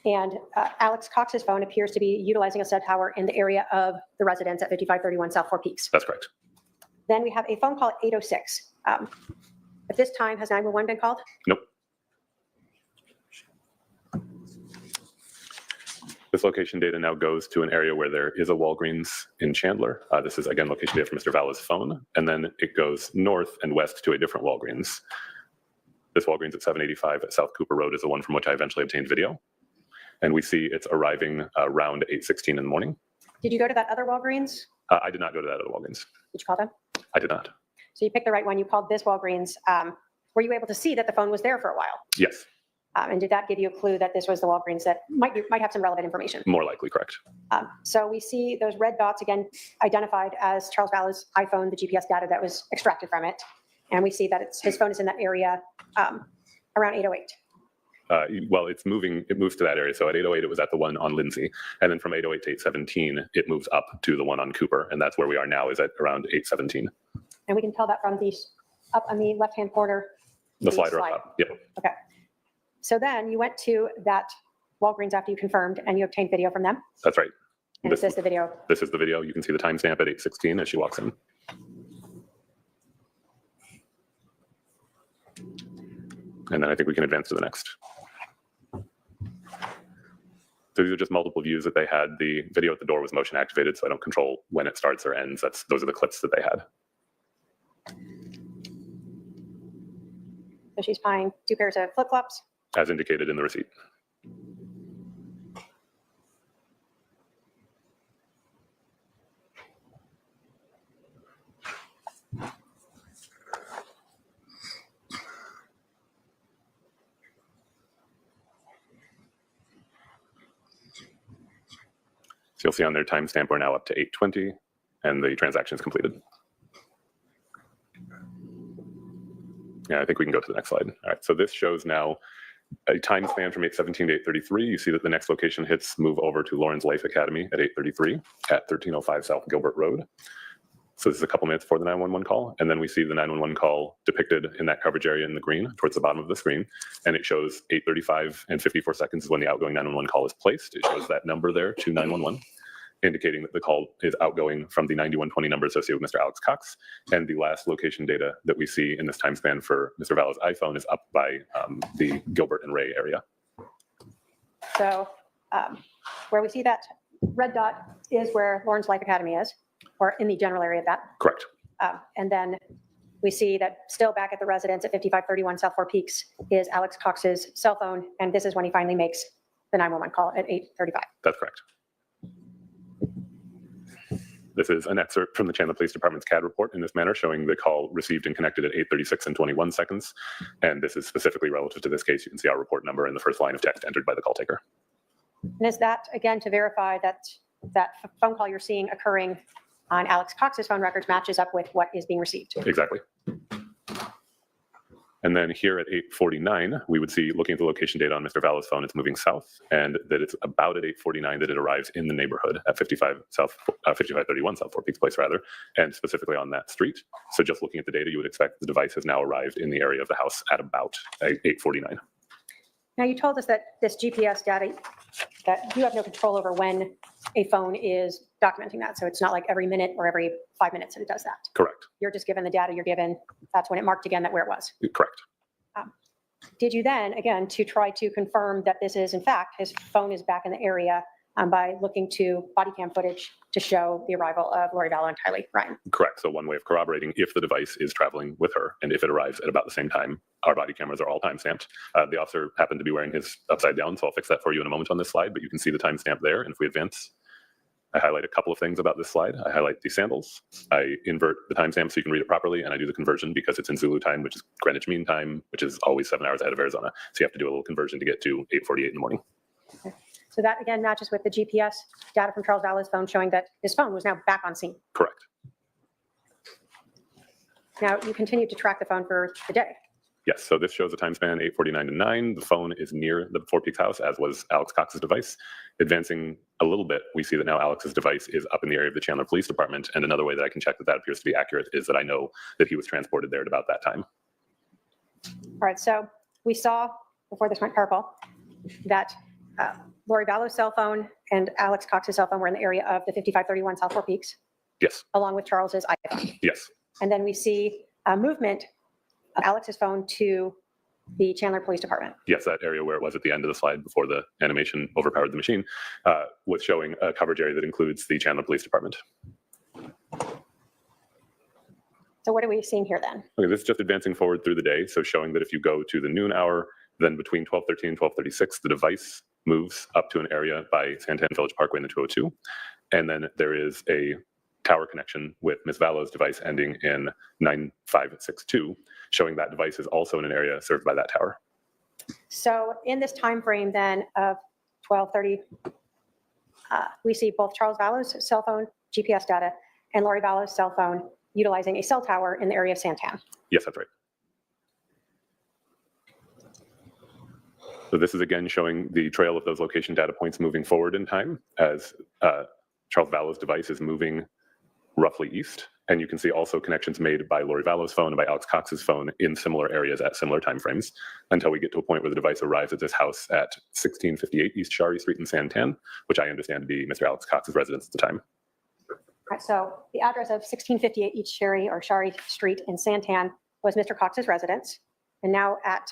And Alex Cox's phone appears to be utilizing a cell tower in the area of the residence at 5531 South Four Peaks. That's correct. Then we have a phone call at 8:06. At this time, has 911 been called? Nope. This location data now goes to an area where there is a Walgreens in Chandler. This is, again, location data from Mr. Vallow's phone. And then it goes north and west to a different Walgreens. This Walgreens at 785 at South Cooper Road is the one from which I eventually obtained video. And we see it's arriving around 8:16 in the morning. Did you go to that other Walgreens? I did not go to that other Walgreens. Did you call them? I did not. So you picked the right one. You called this Walgreens. Were you able to see that the phone was there for a while? Yes, And did that give you a clue that this was the Walgreens that might have some relevant information? more likely correct. So we see those red dots again identified as Charles Vallow's iPhone, the GPS data that was extracted from it. And we see that his phone is in that area around 8:08. Well, it moves to that area. So at 8:08, it was at the one on Lindsay. And then from 8:08 to 8:17, it moves up to the one on Cooper. And that's where we are now, is at around 8:17. And we can tell that from the up on the left-hand corner. The slider slide. up top. Yep. Okay. So then you went to that Walgreens after you confirmed and you obtained video from them? That's right. And is this the video? This is the video. You can see the timestamp at 8:16 as she walks in. And then I think we can advance to the next. So these are just multiple views that they had. The video at the door was motion activated, so I don't control when it starts or ends. Those are the clips that they had. So she's buying 2 pairs of flip-flops. As indicated in the receipt. So you'll see on their timestamp, we're now up to 8:20 and the transaction is completed. Yeah, I think we can go to the next slide. All right, so this shows now a time span from 8:17 to 8:33. You see that the next location hits move over to Lauren's Life Academy at 8:33 at 1305 South Gilbert Road. So this is a couple minutes before the 911 call. And then we see the 911 call depicted in that coverage area in the green towards the bottom of the screen. And it shows 8:35 and 54 seconds is when the outgoing 911 call is placed. It shows that number there to 911, indicating that the call is outgoing from the 9120 number associated with Mr. Alex Cox. And the last location data that we see in this time span for Mr. Vallow's iPhone is up by the Gilbert and Ray area. So where we see that red dot is where Lauren's Life Academy is, or in the general area of that. Correct. And then we see that still back at the residence at 5531 South Four Peaks is Alex Cox's cell phone. And this is when he finally makes the 911 call at 8:35. That's correct. This is an excerpt from the Chandler Police Department's CAD report in this manner, showing the call received and connected at 8:36 and 21 seconds. And this is specifically relative to this case. You can see our report number in the first line of text entered by the call taker. And is that, again, to verify that that phone call you're seeing occurring on Alex Cox's phone records matches up with what is being received? Exactly. And then here at 8:49, we would see, looking at the location data on Mr. Vallow's phone, it's moving south, and that it's about at 8:49 that it arrives in the neighborhood at 5531 South Fort Peaks Place, rather, and specifically on that street. So just looking at the data, you would expect the device has now arrived in the area of the house at about 8:49. Now, you told us that this GPS data, that you have no control over when a phone is documenting that. So it's not like every minute or every 5 minutes that it does that. Correct. You're just given the data you're given. That's when it marked again that where it was. Correct. Did you then, again, to try to confirm that this is, in fact, his phone is back in the area by looking to body cam footage to show the arrival of Lori Vallow and Tylee Ryan? Correct. So one way of corroborating if the device is traveling with her and if it arrives at about the same time, our body cameras are all timestamped. The officer happened to be wearing his upside down, so I'll fix that for you in a moment on this slide, but you can see the timestamp there. And if we advance, I highlight a couple of things about this slide. I highlight the sandals. I invert the timestamp so you can read it properly, and I do the conversion because it's in Zulu time, which is Greenwich Mean Time, which is always 7 hours ahead of Arizona. So you have to do a little conversion to get to 8:48 in the morning. Okay. So that, again, matches with the GPS data from Charles Vallow's phone showing that his phone was now back on scene. Correct. Now, you continued to track the phone for the day. Yes, so this shows a time span 8:49 to 9. The phone is near the Fort Peaks house, as was Alex Cox's device. Advancing a little bit, we see that now Alex's device is up in the area of the Chandler Police Department. And another way that I can check that that appears to be accurate is that I know that he was transported there at about that time. All right, so we saw, before this went purple, that Lori Vallow's cell phone and Alex Cox's cell phone were in the area of the 5531 South Fort Peaks, Yes, along with Charles's iPhone. yes, And then we see movement of Alex's phone to the Chandler Police Department. yes, that area where it was at the end of the slide before the animation overpowered the machine was showing a coverage area that includes the Chandler Police Department. So what are we seeing here then? Okay, this is just advancing forward through the day. So showing that if you go to the noon hour, then between 12:13 and 12:36, the device moves up to an area by Santan Village Parkway in the 202. And then there is a tower connection with Ms. Vallow's device ending in 9562, showing that device is also in an area served by that tower. So in this time frame then of 12:30, we see both Charles Vallow's cell phone GPS data and Lori Vallow's cell phone utilizing a cell tower in the area of Santan. Yes, that's right. So this is again showing the trail of those location data points moving forward in time as Charles Vallow's device is moving roughly east. And you can see also connections made by Lori Vallow's phone and by Alex Cox's phone in similar areas at similar timeframes until we get to a point where the device arrives at this house at 1658 East Shari Street in Santan, which I understand to be Mr. Alex Cox's residence at the time. All right, so the address of 1658 East Shari or Shari Street in Santan was Mr. Cox's residence. And now at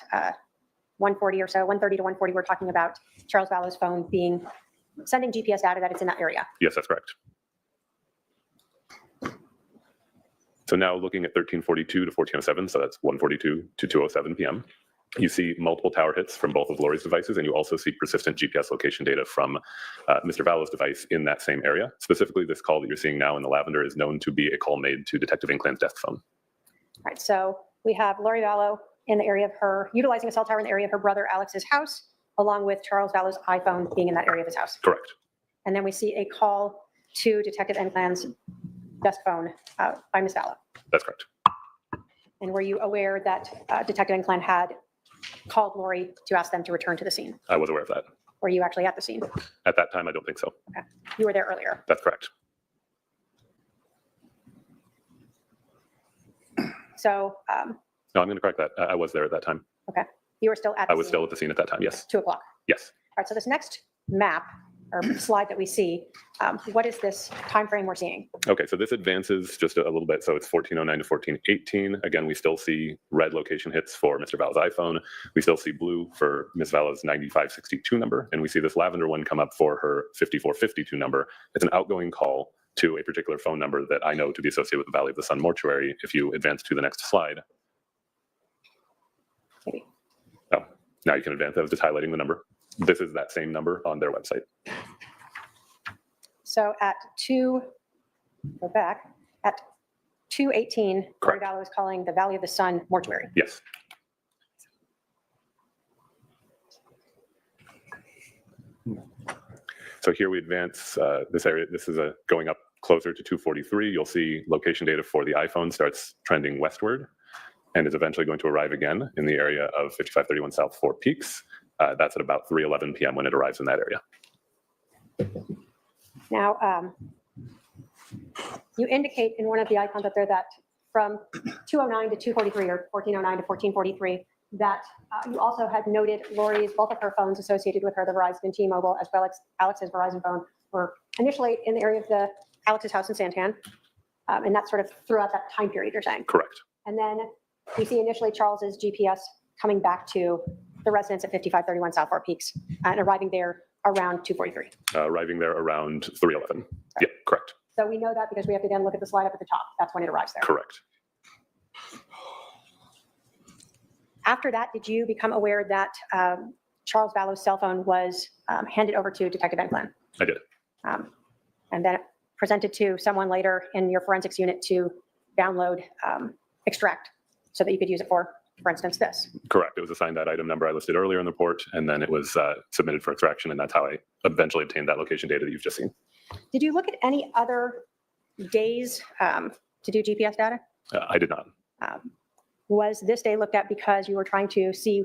1:40 or so, 1:30 to 1:40, we're talking about Charles Vallow's phone sending GPS data that it's in that area. Yes, that's correct. So now looking at 1342 to 1407, so that's 1:42 to 2:07 p.m. You see multiple tower hits from both of Lori's devices, and you also see persistent GPS location data from Mr. Vallow's device in that same area. Specifically, this call that you're seeing now in the lavender is known to be a call made to Detective Inkland's desk phone. All right, so we have Lori Vallow in the area of utilizing a cell tower in the area of her brother Alex's house, along with Charles Vallow's iPhone being in that area of his house. Correct. And then we see a call to Detective Inkland's desk phone by Ms. Vallow. That's correct. And were you aware that Detective Inkland had called Lori to ask them to return to the scene? I was aware of that. Were you actually at the scene? At that time, I don't think so. Okay, you were there earlier. That's correct. So, No, I'm going to correct that. I was there at that time. okay, you were still at the I was scene. still at the scene at that time. Yes. 2 o'clock. Yes. All right, so this next map or slide that we see, what is this time frame we're seeing? Okay, so this advances just a little bit. So it's 1409 to 1418. Again, we still see red location hits for Mr. Vallow's iPhone. We still see blue for Ms. Vallow's 9562 number. And we see this lavender one come up for her 5452 number. It's an outgoing call to a particular phone number that I know to be associated with the Valley of the Sun mortuary. If you advance to the next slide. Maybe. Oh, now you can advance. I was just highlighting the number. This is that same number on their website. So at 2:18, Lori Correct. Vallow is calling the Valley of the Sun mortuary. Yes. So here we advance this area. This is going up closer to 243. You'll see location data for the iPhone starts trending westward. and is eventually going to arrive again in the area of 5531 South 4 Peaks. That's at about 3:11 p.m. when it arrives in that area. Now, you indicate in one of the icons up there that from 209 to 243 or 1409 to 1443, that you also had noted Lori's, both of her phones associated with her, the Verizon and T-Mobile, as well as Alex's Verizon phone, were initially in the area of Alex's house in Santan. And that's sort of throughout that time period, you're saying? Correct. And then we see initially Charles's GPS coming back to the residence at 5531 South 4 Peaks and arriving there around 243. Arriving there around 3:11. Yeah, correct. So we know that because we have to then look at the slide up at the top. That's when it arrives there. Correct. After that, did you become aware that Charles Vallow's cell phone was handed over to Detective Enclin? I did. And then presented to someone later in your forensics unit to download, extract, so that you could use it for instance, this? Correct. It was assigned that item number I listed earlier in the report, and then it was submitted for extraction, and that's how I eventually obtained that location data that you've just seen. Did you look at any other days to do GPS data? I did not. Was this day looked at because you were trying to see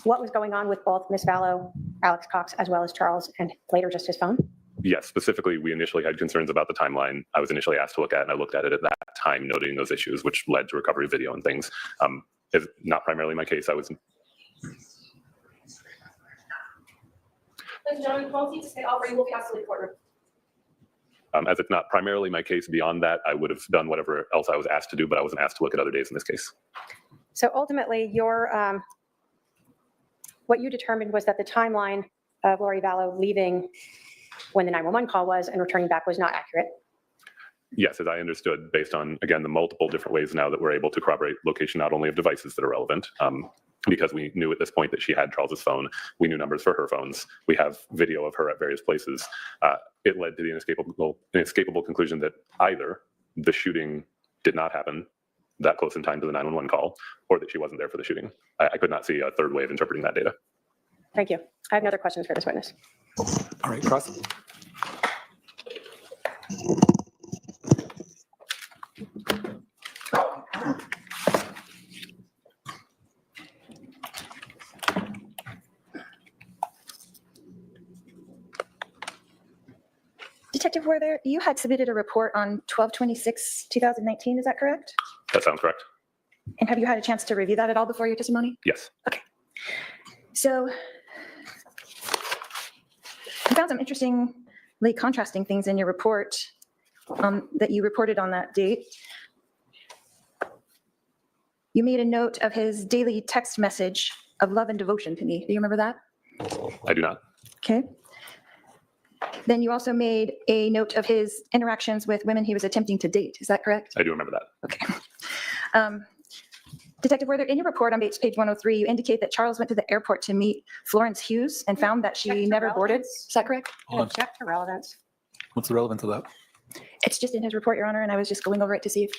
what was going on with both Ms. Vallow, Alex Cox, as well as Charles, and later just his phone? Yes, specifically, we initially had concerns about the timeline I was initially asked to look at, and I looked at it at that time, noting those issues, which led to recovery of video and things. It's not primarily my case. I was. Ladies and gentlemen, phones need to stay off or you will be asked to leave the courtroom. As it's not primarily my case, beyond that, I would have done whatever else I was asked to do, but I wasn't asked to look at other days in this case. So ultimately, your what you determined was that the timeline of Lori Vallow leaving when the 911 call was and returning back was not accurate. Yes, as I understood, based on, again, the multiple different ways now that we're able to corroborate location not only of devices that are relevant, because we knew at this point that she had Charles's phone, we knew numbers for her phones, we have video of her at various places. It led to the inescapable conclusion that either the shooting did not happen that close in time to the 911 call, or that she wasn't there for the shooting. I could not see a third way of interpreting that data. Thank you. I have no other questions for this witness. All right, cross. Detective Werther, you had submitted a report on 12/26/2019, is that correct? That sounds correct. And have you had a chance to review that at all before your testimony? Yes. So I found some interestingly contrasting things in your report that you reported on that date. You made a note of his daily text message of love and devotion to me. Do you remember that? I do not. Okay. Then you also made a note of his interactions with women he was attempting to date. Is that correct? I do remember that. Okay. Detective Werther, in your report on page 103, you indicate that Charles went to the airport to meet Florence Hughes and found that Check she for never boarded. relevance. Is that correct? Hold on. Check for relevance. What's the relevance of that? It's just in his report, Your Honor, and I was just going over it to see if,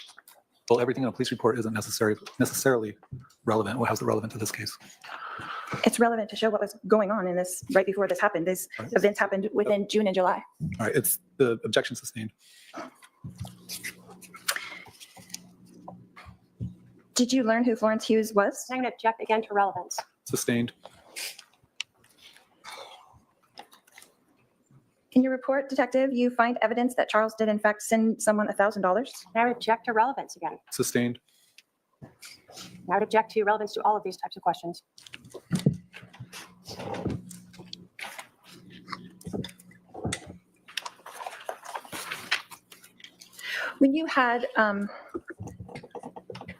Well, everything in a police report isn't necessarily relevant. Well, how's it relevant to this case? it's relevant to show what was going on in this, right before this happened. These Right. events happened within June and July. All right, it's the objection sustained. Did you learn who Florence Hughes was? I'm going to object again to relevance. Sustained. In your report, Detective, you find evidence that Charles did in fact send someone $1,000. I would object to relevance again. Sustained. I would object to relevance to all of these types of questions. When you had,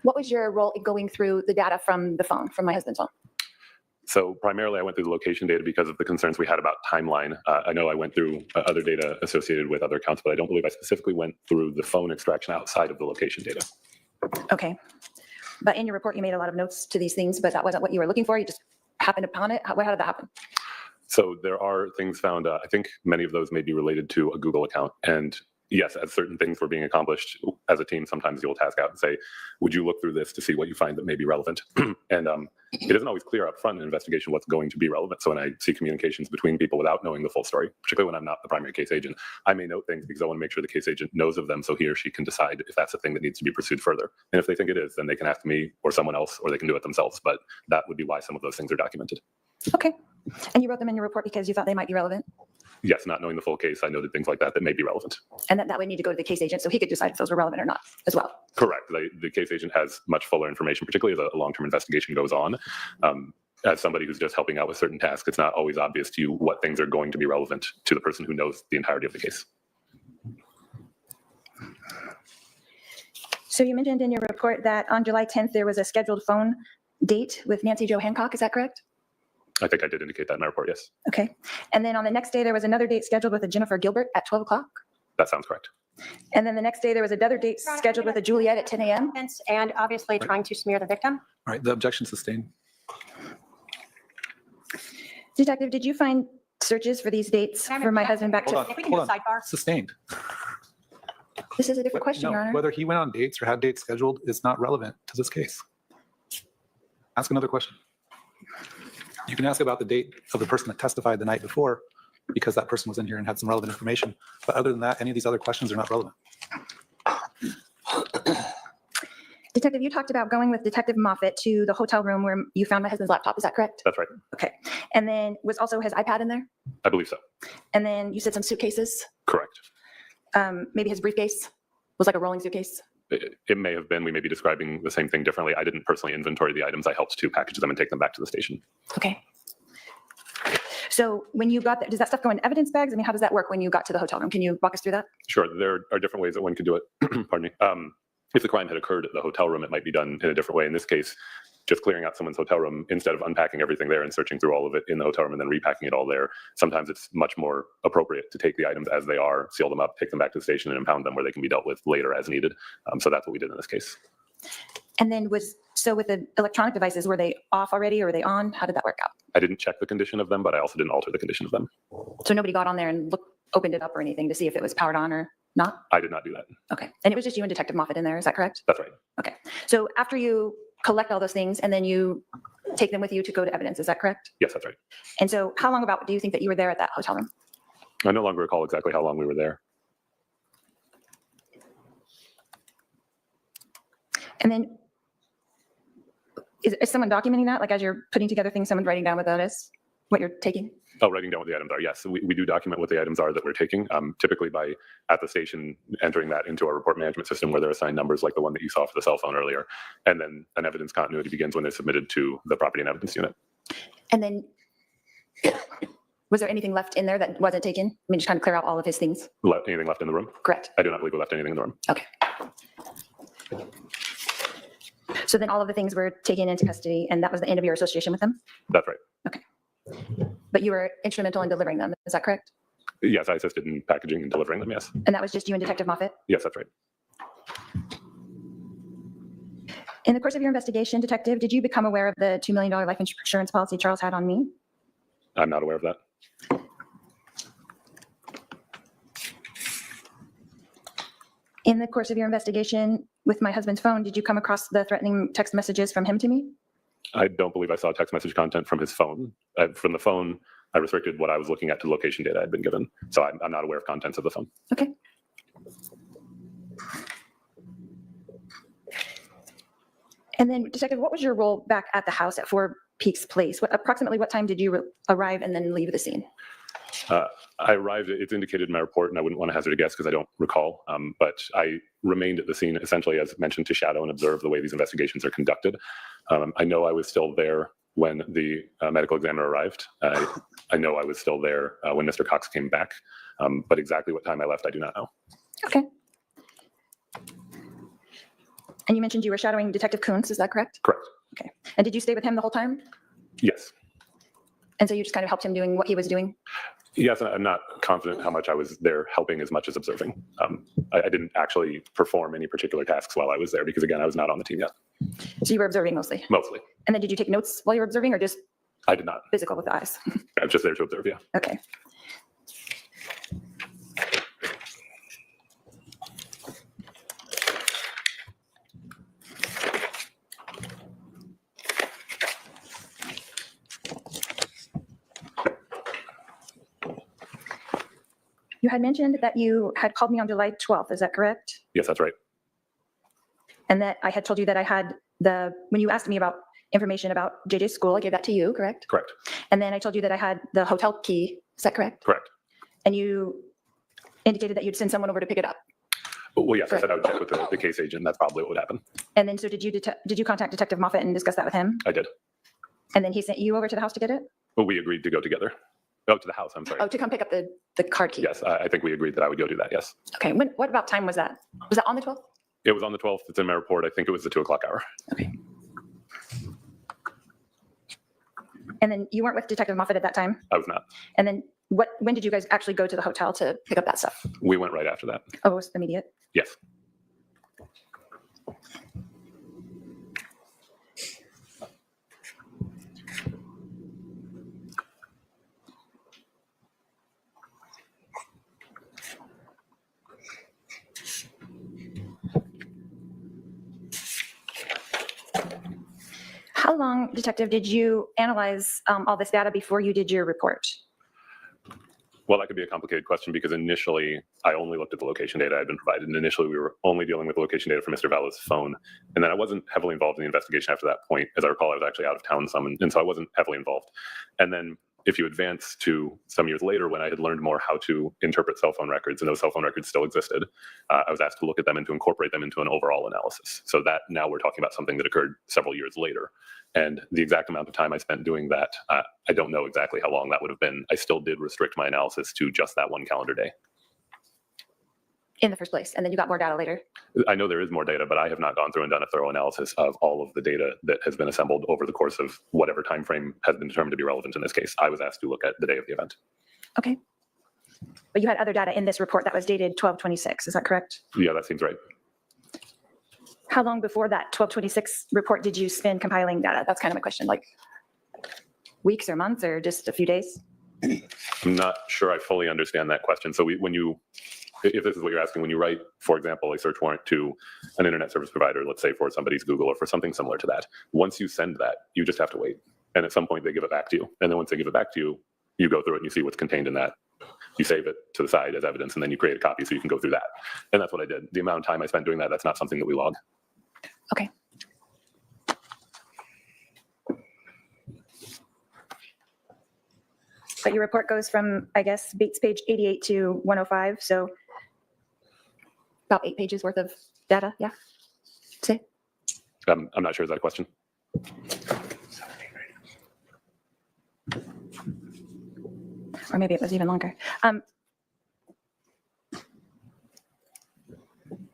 what was your role in going through the data from the phone, from my husband's phone? So primarily, I went through the location data because of the concerns we had about timeline. I know I went through other data associated with other accounts, but I don't believe I specifically went through the phone extraction outside of the location data. Okay. But in your report, you made a lot of notes to these things, but that wasn't what you were looking for? You just happened upon it? How did that happen? So there are things found, I think many of those may be related to a Google account. And yes, as certain things were being accomplished as a team, sometimes you'll task out and say, would you look through this to see what you find that may be relevant? And it isn't always clear up front in an investigation what's going to be relevant. So when I see communications between people without knowing the full story, particularly when I'm not the primary case agent, I may note things because I want to make sure the case agent knows of them so he or she can decide if that's a thing that needs to be pursued further. And if they think it is, then they can ask me or someone else, or they can do it themselves. But that would be why some of those things are documented. Okay. And you wrote them in your report because you thought they might be relevant? Yes, not knowing the full case, I noted things like that that may be relevant. And that would need to go to the case agent so he could decide if those were relevant or not as well. Correct. The case agent has much fuller information, particularly as a long-term investigation goes on. As somebody who's just helping out with certain tasks, it's not always obvious to you what things are going to be relevant to the person who knows the entirety of the case. So you mentioned in your report that on July 10th, there was a scheduled phone date with Nancy Jo Hancock. Is that correct? I think I did indicate that in my report, yes. Okay. And then on the next day, there was another date scheduled with a Jennifer Gilbert at 12 o'clock. That sounds correct. And then the next day, there was another date scheduled with a Juliet at 10 a.m. And obviously trying to smear the victim. All right, the objection sustained. Detective, did you find searches for these dates Can I for my interject? husband back Hold to? on, If we can do hold a on. sidebar. Sustained. This is a different question, No, Your Honor. whether he went on dates or had dates scheduled is not relevant to this case. Ask another question. You can ask about the date of the person that testified the night before because that person was in here and had some relevant information. But other than that, any of these other questions are not relevant. Detective, you talked about going with Detective Moffett to the hotel room where you found my husband's laptop. Is that correct? That's right. Okay. And then was also his iPad in there? I believe so. And then you said some suitcases, Correct. maybe his briefcase was like a rolling suitcase. It may have been. We may be describing the same thing differently. I didn't personally inventory the items. I helped to package them and take them back to the station. Okay. So when you got there, does that stuff go in evidence bags? I mean, how does that work when you got to the hotel room? Can you walk us through that? Sure. There are different ways that one could do it. Pardon me. If the crime had occurred at the hotel room, it might be done in a different way. In this case, just clearing out someone's hotel room, instead of unpacking everything there and searching through all of it in the hotel room and then repacking it all there, sometimes it's much more appropriate to take the items as they are, seal them up, take them back to the station and impound them where they can be dealt with later as needed. So that's what we did in this case. And then with the electronic devices, were they off already or were they on? How did that work out? I didn't check the condition of them, but I also didn't alter the condition of them. So nobody got on there and opened it up or anything to see if it was powered on or not? I did not do that. Okay. And it was just you and Detective Moffett in there, is that correct? That's right. Okay. So after you collect all those things and then you take them with you to go to evidence, is that correct? Yes, that's right. And so how long about do you think that you were there at that hotel room? I no longer recall exactly how long we were there. And then is someone documenting that? Like as you're putting together things, someone's writing down what that is, what you're taking? Oh, writing down what the items are. Yes, we do document what the items are that we're taking, typically by at the station entering that into our report management system where they're assigned numbers like the one that you saw for the cell phone earlier. And then an evidence continuity begins when they're submitted to the property and evidence unit. And then was there anything left in there that wasn't taken? I mean, just trying to clear out all of his things. Anything left in the room? Correct. I do not believe we left anything in the room. Okay. So then all of the things were taken into custody and that was the end of your association with them? That's right. But you were instrumental in delivering them, is that correct? Yes, I assisted in packaging and delivering them, yes. And that was just you and Detective Moffett? Yes, that's right. In the course of your investigation, Detective, did you become aware of the $2 million life insurance policy Charles had on me? I'm not aware of that. In the course of your investigation with my husband's phone, did you come across the threatening text messages from him to me? I don't believe I saw text message content from his phone. From the phone, I restricted what I was looking at to location data I had been given. So I'm not aware of contents of the phone. Okay. And then, Detective, what was your role back at the house at 4 Peaks Place? Approximately what time did you arrive and then leave the scene? I arrived, it's indicated in my report, and I wouldn't want to hazard a guess because I don't recall, but I remained at the scene essentially, as mentioned, to shadow and observe the way these investigations are conducted. I know I was still there when the medical examiner arrived. I know I was still there when Mr. Cox came back, but exactly what time I left, I do not know. Okay. And you mentioned you were shadowing Detective Kuntz, is that correct? Correct. Okay. And did you stay with him the whole time? Yes. And so you just kind of helped him doing what he was doing? Yes, I'm not confident how much I was there helping as much as observing. I didn't actually perform any particular tasks while I was there because, again, I was not on the team yet. So you were observing mostly? Mostly. And then did you take notes while you were observing or just I did not. physical with the eyes? I was just there to observe, yeah. Okay. You had mentioned that you had called me on July 12th, is that correct? Yes, that's right. And that I had told you that I had when you asked me about information about JJ's school, I gave that to you, correct? Correct. And then I told you that I had the hotel key, is that correct? Correct. And you indicated that you'd send someone over to pick it up. Well, yes, I said I would check with the case agent. That's probably what would happen. And then, so did you contact Detective Moffett and discuss that with him? I did. And then he sent you over to the house to get it? Well, we agreed to go together. Oh, to the house, I'm sorry. Oh, to come pick up the card key? Yes, I think we agreed that I would go do that, yes. Okay, what about time was that? Was that on the 12th? It was on the 12th. It's in my report. I think it was the 2 o'clock hour. Okay. And then you weren't with Detective Moffett at that time? I was not. And then when did you guys actually go to the hotel to pick up that stuff? We went right after that. Oh, it was immediate? Yes. How long, Detective, did you analyze all this data before you did your report? Well, that could be a complicated question because initially I only looked at the location data I'd been provided. And initially we were only dealing with the location data from Mr. Vallow's phone. And then I wasn't heavily involved in the investigation after that point. As I recall, I was actually out of town some, and so I wasn't heavily involved. And then if you advance to some years later when I had learned more how to interpret cell phone records, and those cell phone records still existed, I was asked to look at them and to incorporate them into an overall analysis. So that now we're talking about something that occurred several years later. And the exact amount of time I spent doing that, I don't know exactly how long that would have been. I still did restrict my analysis to just that one calendar day. In the first place, and then you got more data later? I know there is more data, but I have not gone through and done a thorough analysis of all of the data that has been assembled over the course of whatever time frame has been determined to be relevant in this case. I was asked to look at the day of the event. Okay. But you had other data in this report that was dated 12/26, is that correct? Yeah, that seems right. How long before that 12/26 report did you spend compiling data? That's kind of my question, like weeks or months or just a few days? I'm not sure I fully understand that question. So if this is what you're asking, when you write, for example, a search warrant to an internet service provider, let's say for somebody's Google or for something similar to that, once you send that, you just have to wait. And at some point they give it back to you. And then once they give it back to you, you go through it and you see what's contained in that. You save it to the side as evidence, and then you create a copy so you can go through that. And that's what I did. The amount of time I spent doing that, that's not something that we log. Okay. But your report goes from, I guess, Bates page 88 to 105, so about 8 pages worth of data, yeah? Say? I'm not sure. Is that a question? Or maybe it was even longer.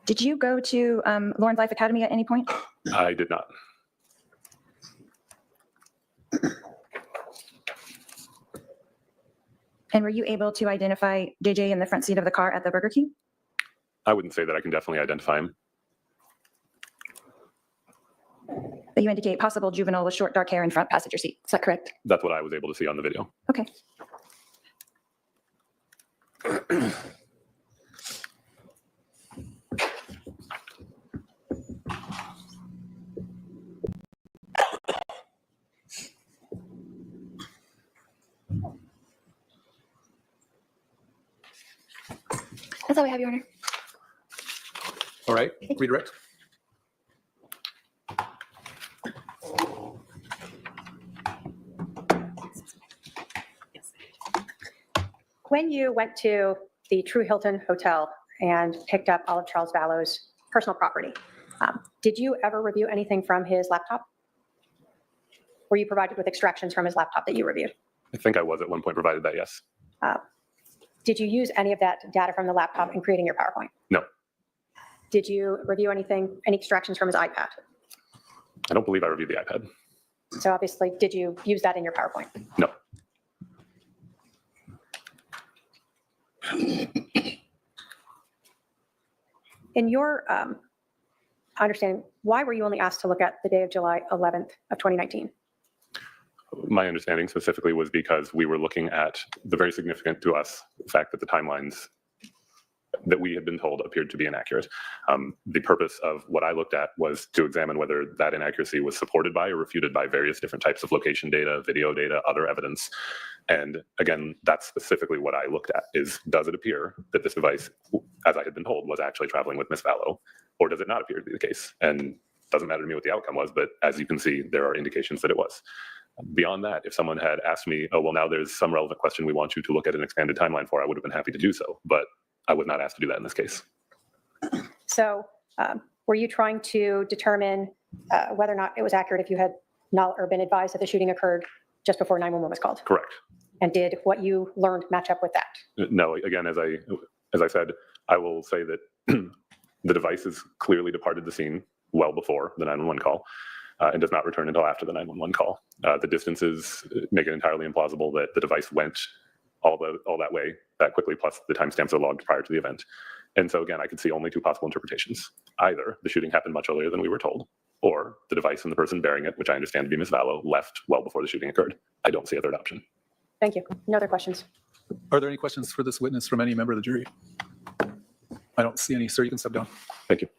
Did you go to Lauren's Life Academy at any point? I did not. And were you able to identify JJ in the front seat of the car at the Burger King? I wouldn't say that I can definitely identify him. But you indicate possible juvenile with short dark hair in front passenger seat. Is that correct? That's what I was able to see on the video. Okay. That's all we have, Your Honor. All right, redirect. When you went to the True Hilton Hotel and picked up all of Charles Vallow's personal property, did you ever review anything from his laptop? Were you provided with extractions from his laptop that you reviewed? I think I was at one point provided that, yes. Did you use any of that data from the laptop in creating your PowerPoint? No, Did you review any extractions from his iPad? I don't believe I reviewed the iPad. So obviously, did you use that in your PowerPoint? No. In your understanding, why were you only asked to look at the day of July 11th of 2019? My understanding specifically was because we were looking at the very significant to us fact that the timelines that we had been told appeared to be inaccurate. The purpose of what I looked at was to examine whether that inaccuracy was supported by or refuted by various different types of location data, video data, other evidence. And again, that's specifically what I looked at is, does it appear that this device, as I had been told, was actually traveling with Ms. Vallow, or does it not appear to be the case? And it doesn't matter to me what the outcome was, but as you can see, there are indications that it was. Beyond that, if someone had asked me, oh, well, now there's some relevant question we want you to look at an expanded timeline for, I would have been happy to do so, but I was not asked to do that in this case. So were you trying to determine whether or not it was accurate if you had not or been advised that the shooting occurred just before 911 was called? Correct. And did what you learned match up with that? No, again, as I said, I will say that the device has clearly departed the scene well before the 911 call and does not return until after the 911 call. The distances make it entirely implausible that the device went all that way that quickly, plus the timestamps are logged prior to the event. And so again, I could see only two possible interpretations. Either the shooting happened much earlier than we were told, or the device and the person bearing it, which I understand to be Ms. Vallow, left well before the shooting occurred. I don't see a third option. Thank you. No other questions? Are there any questions for this witness from any member of the jury? I don't see any. Sir, you can step down. Thank you.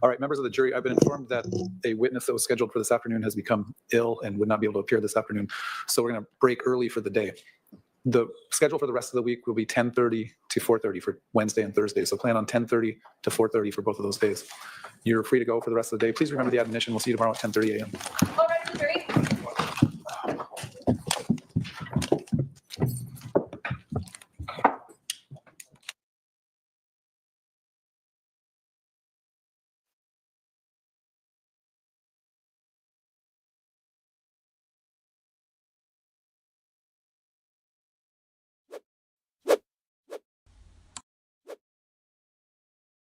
All right, members of the jury, I've been informed that a witness that was scheduled for this afternoon has become ill and would not be able to appear this afternoon. So we're going to break early for the day. The schedule for the rest of the week will be 10:30 to 4:30 for Wednesday and Thursday. So plan on 10:30 to 4:30 for both of those days. You're free to go for the rest of the day. Please remember the admonition. We'll see you tomorrow at 10:30 a.m. All right, the jury.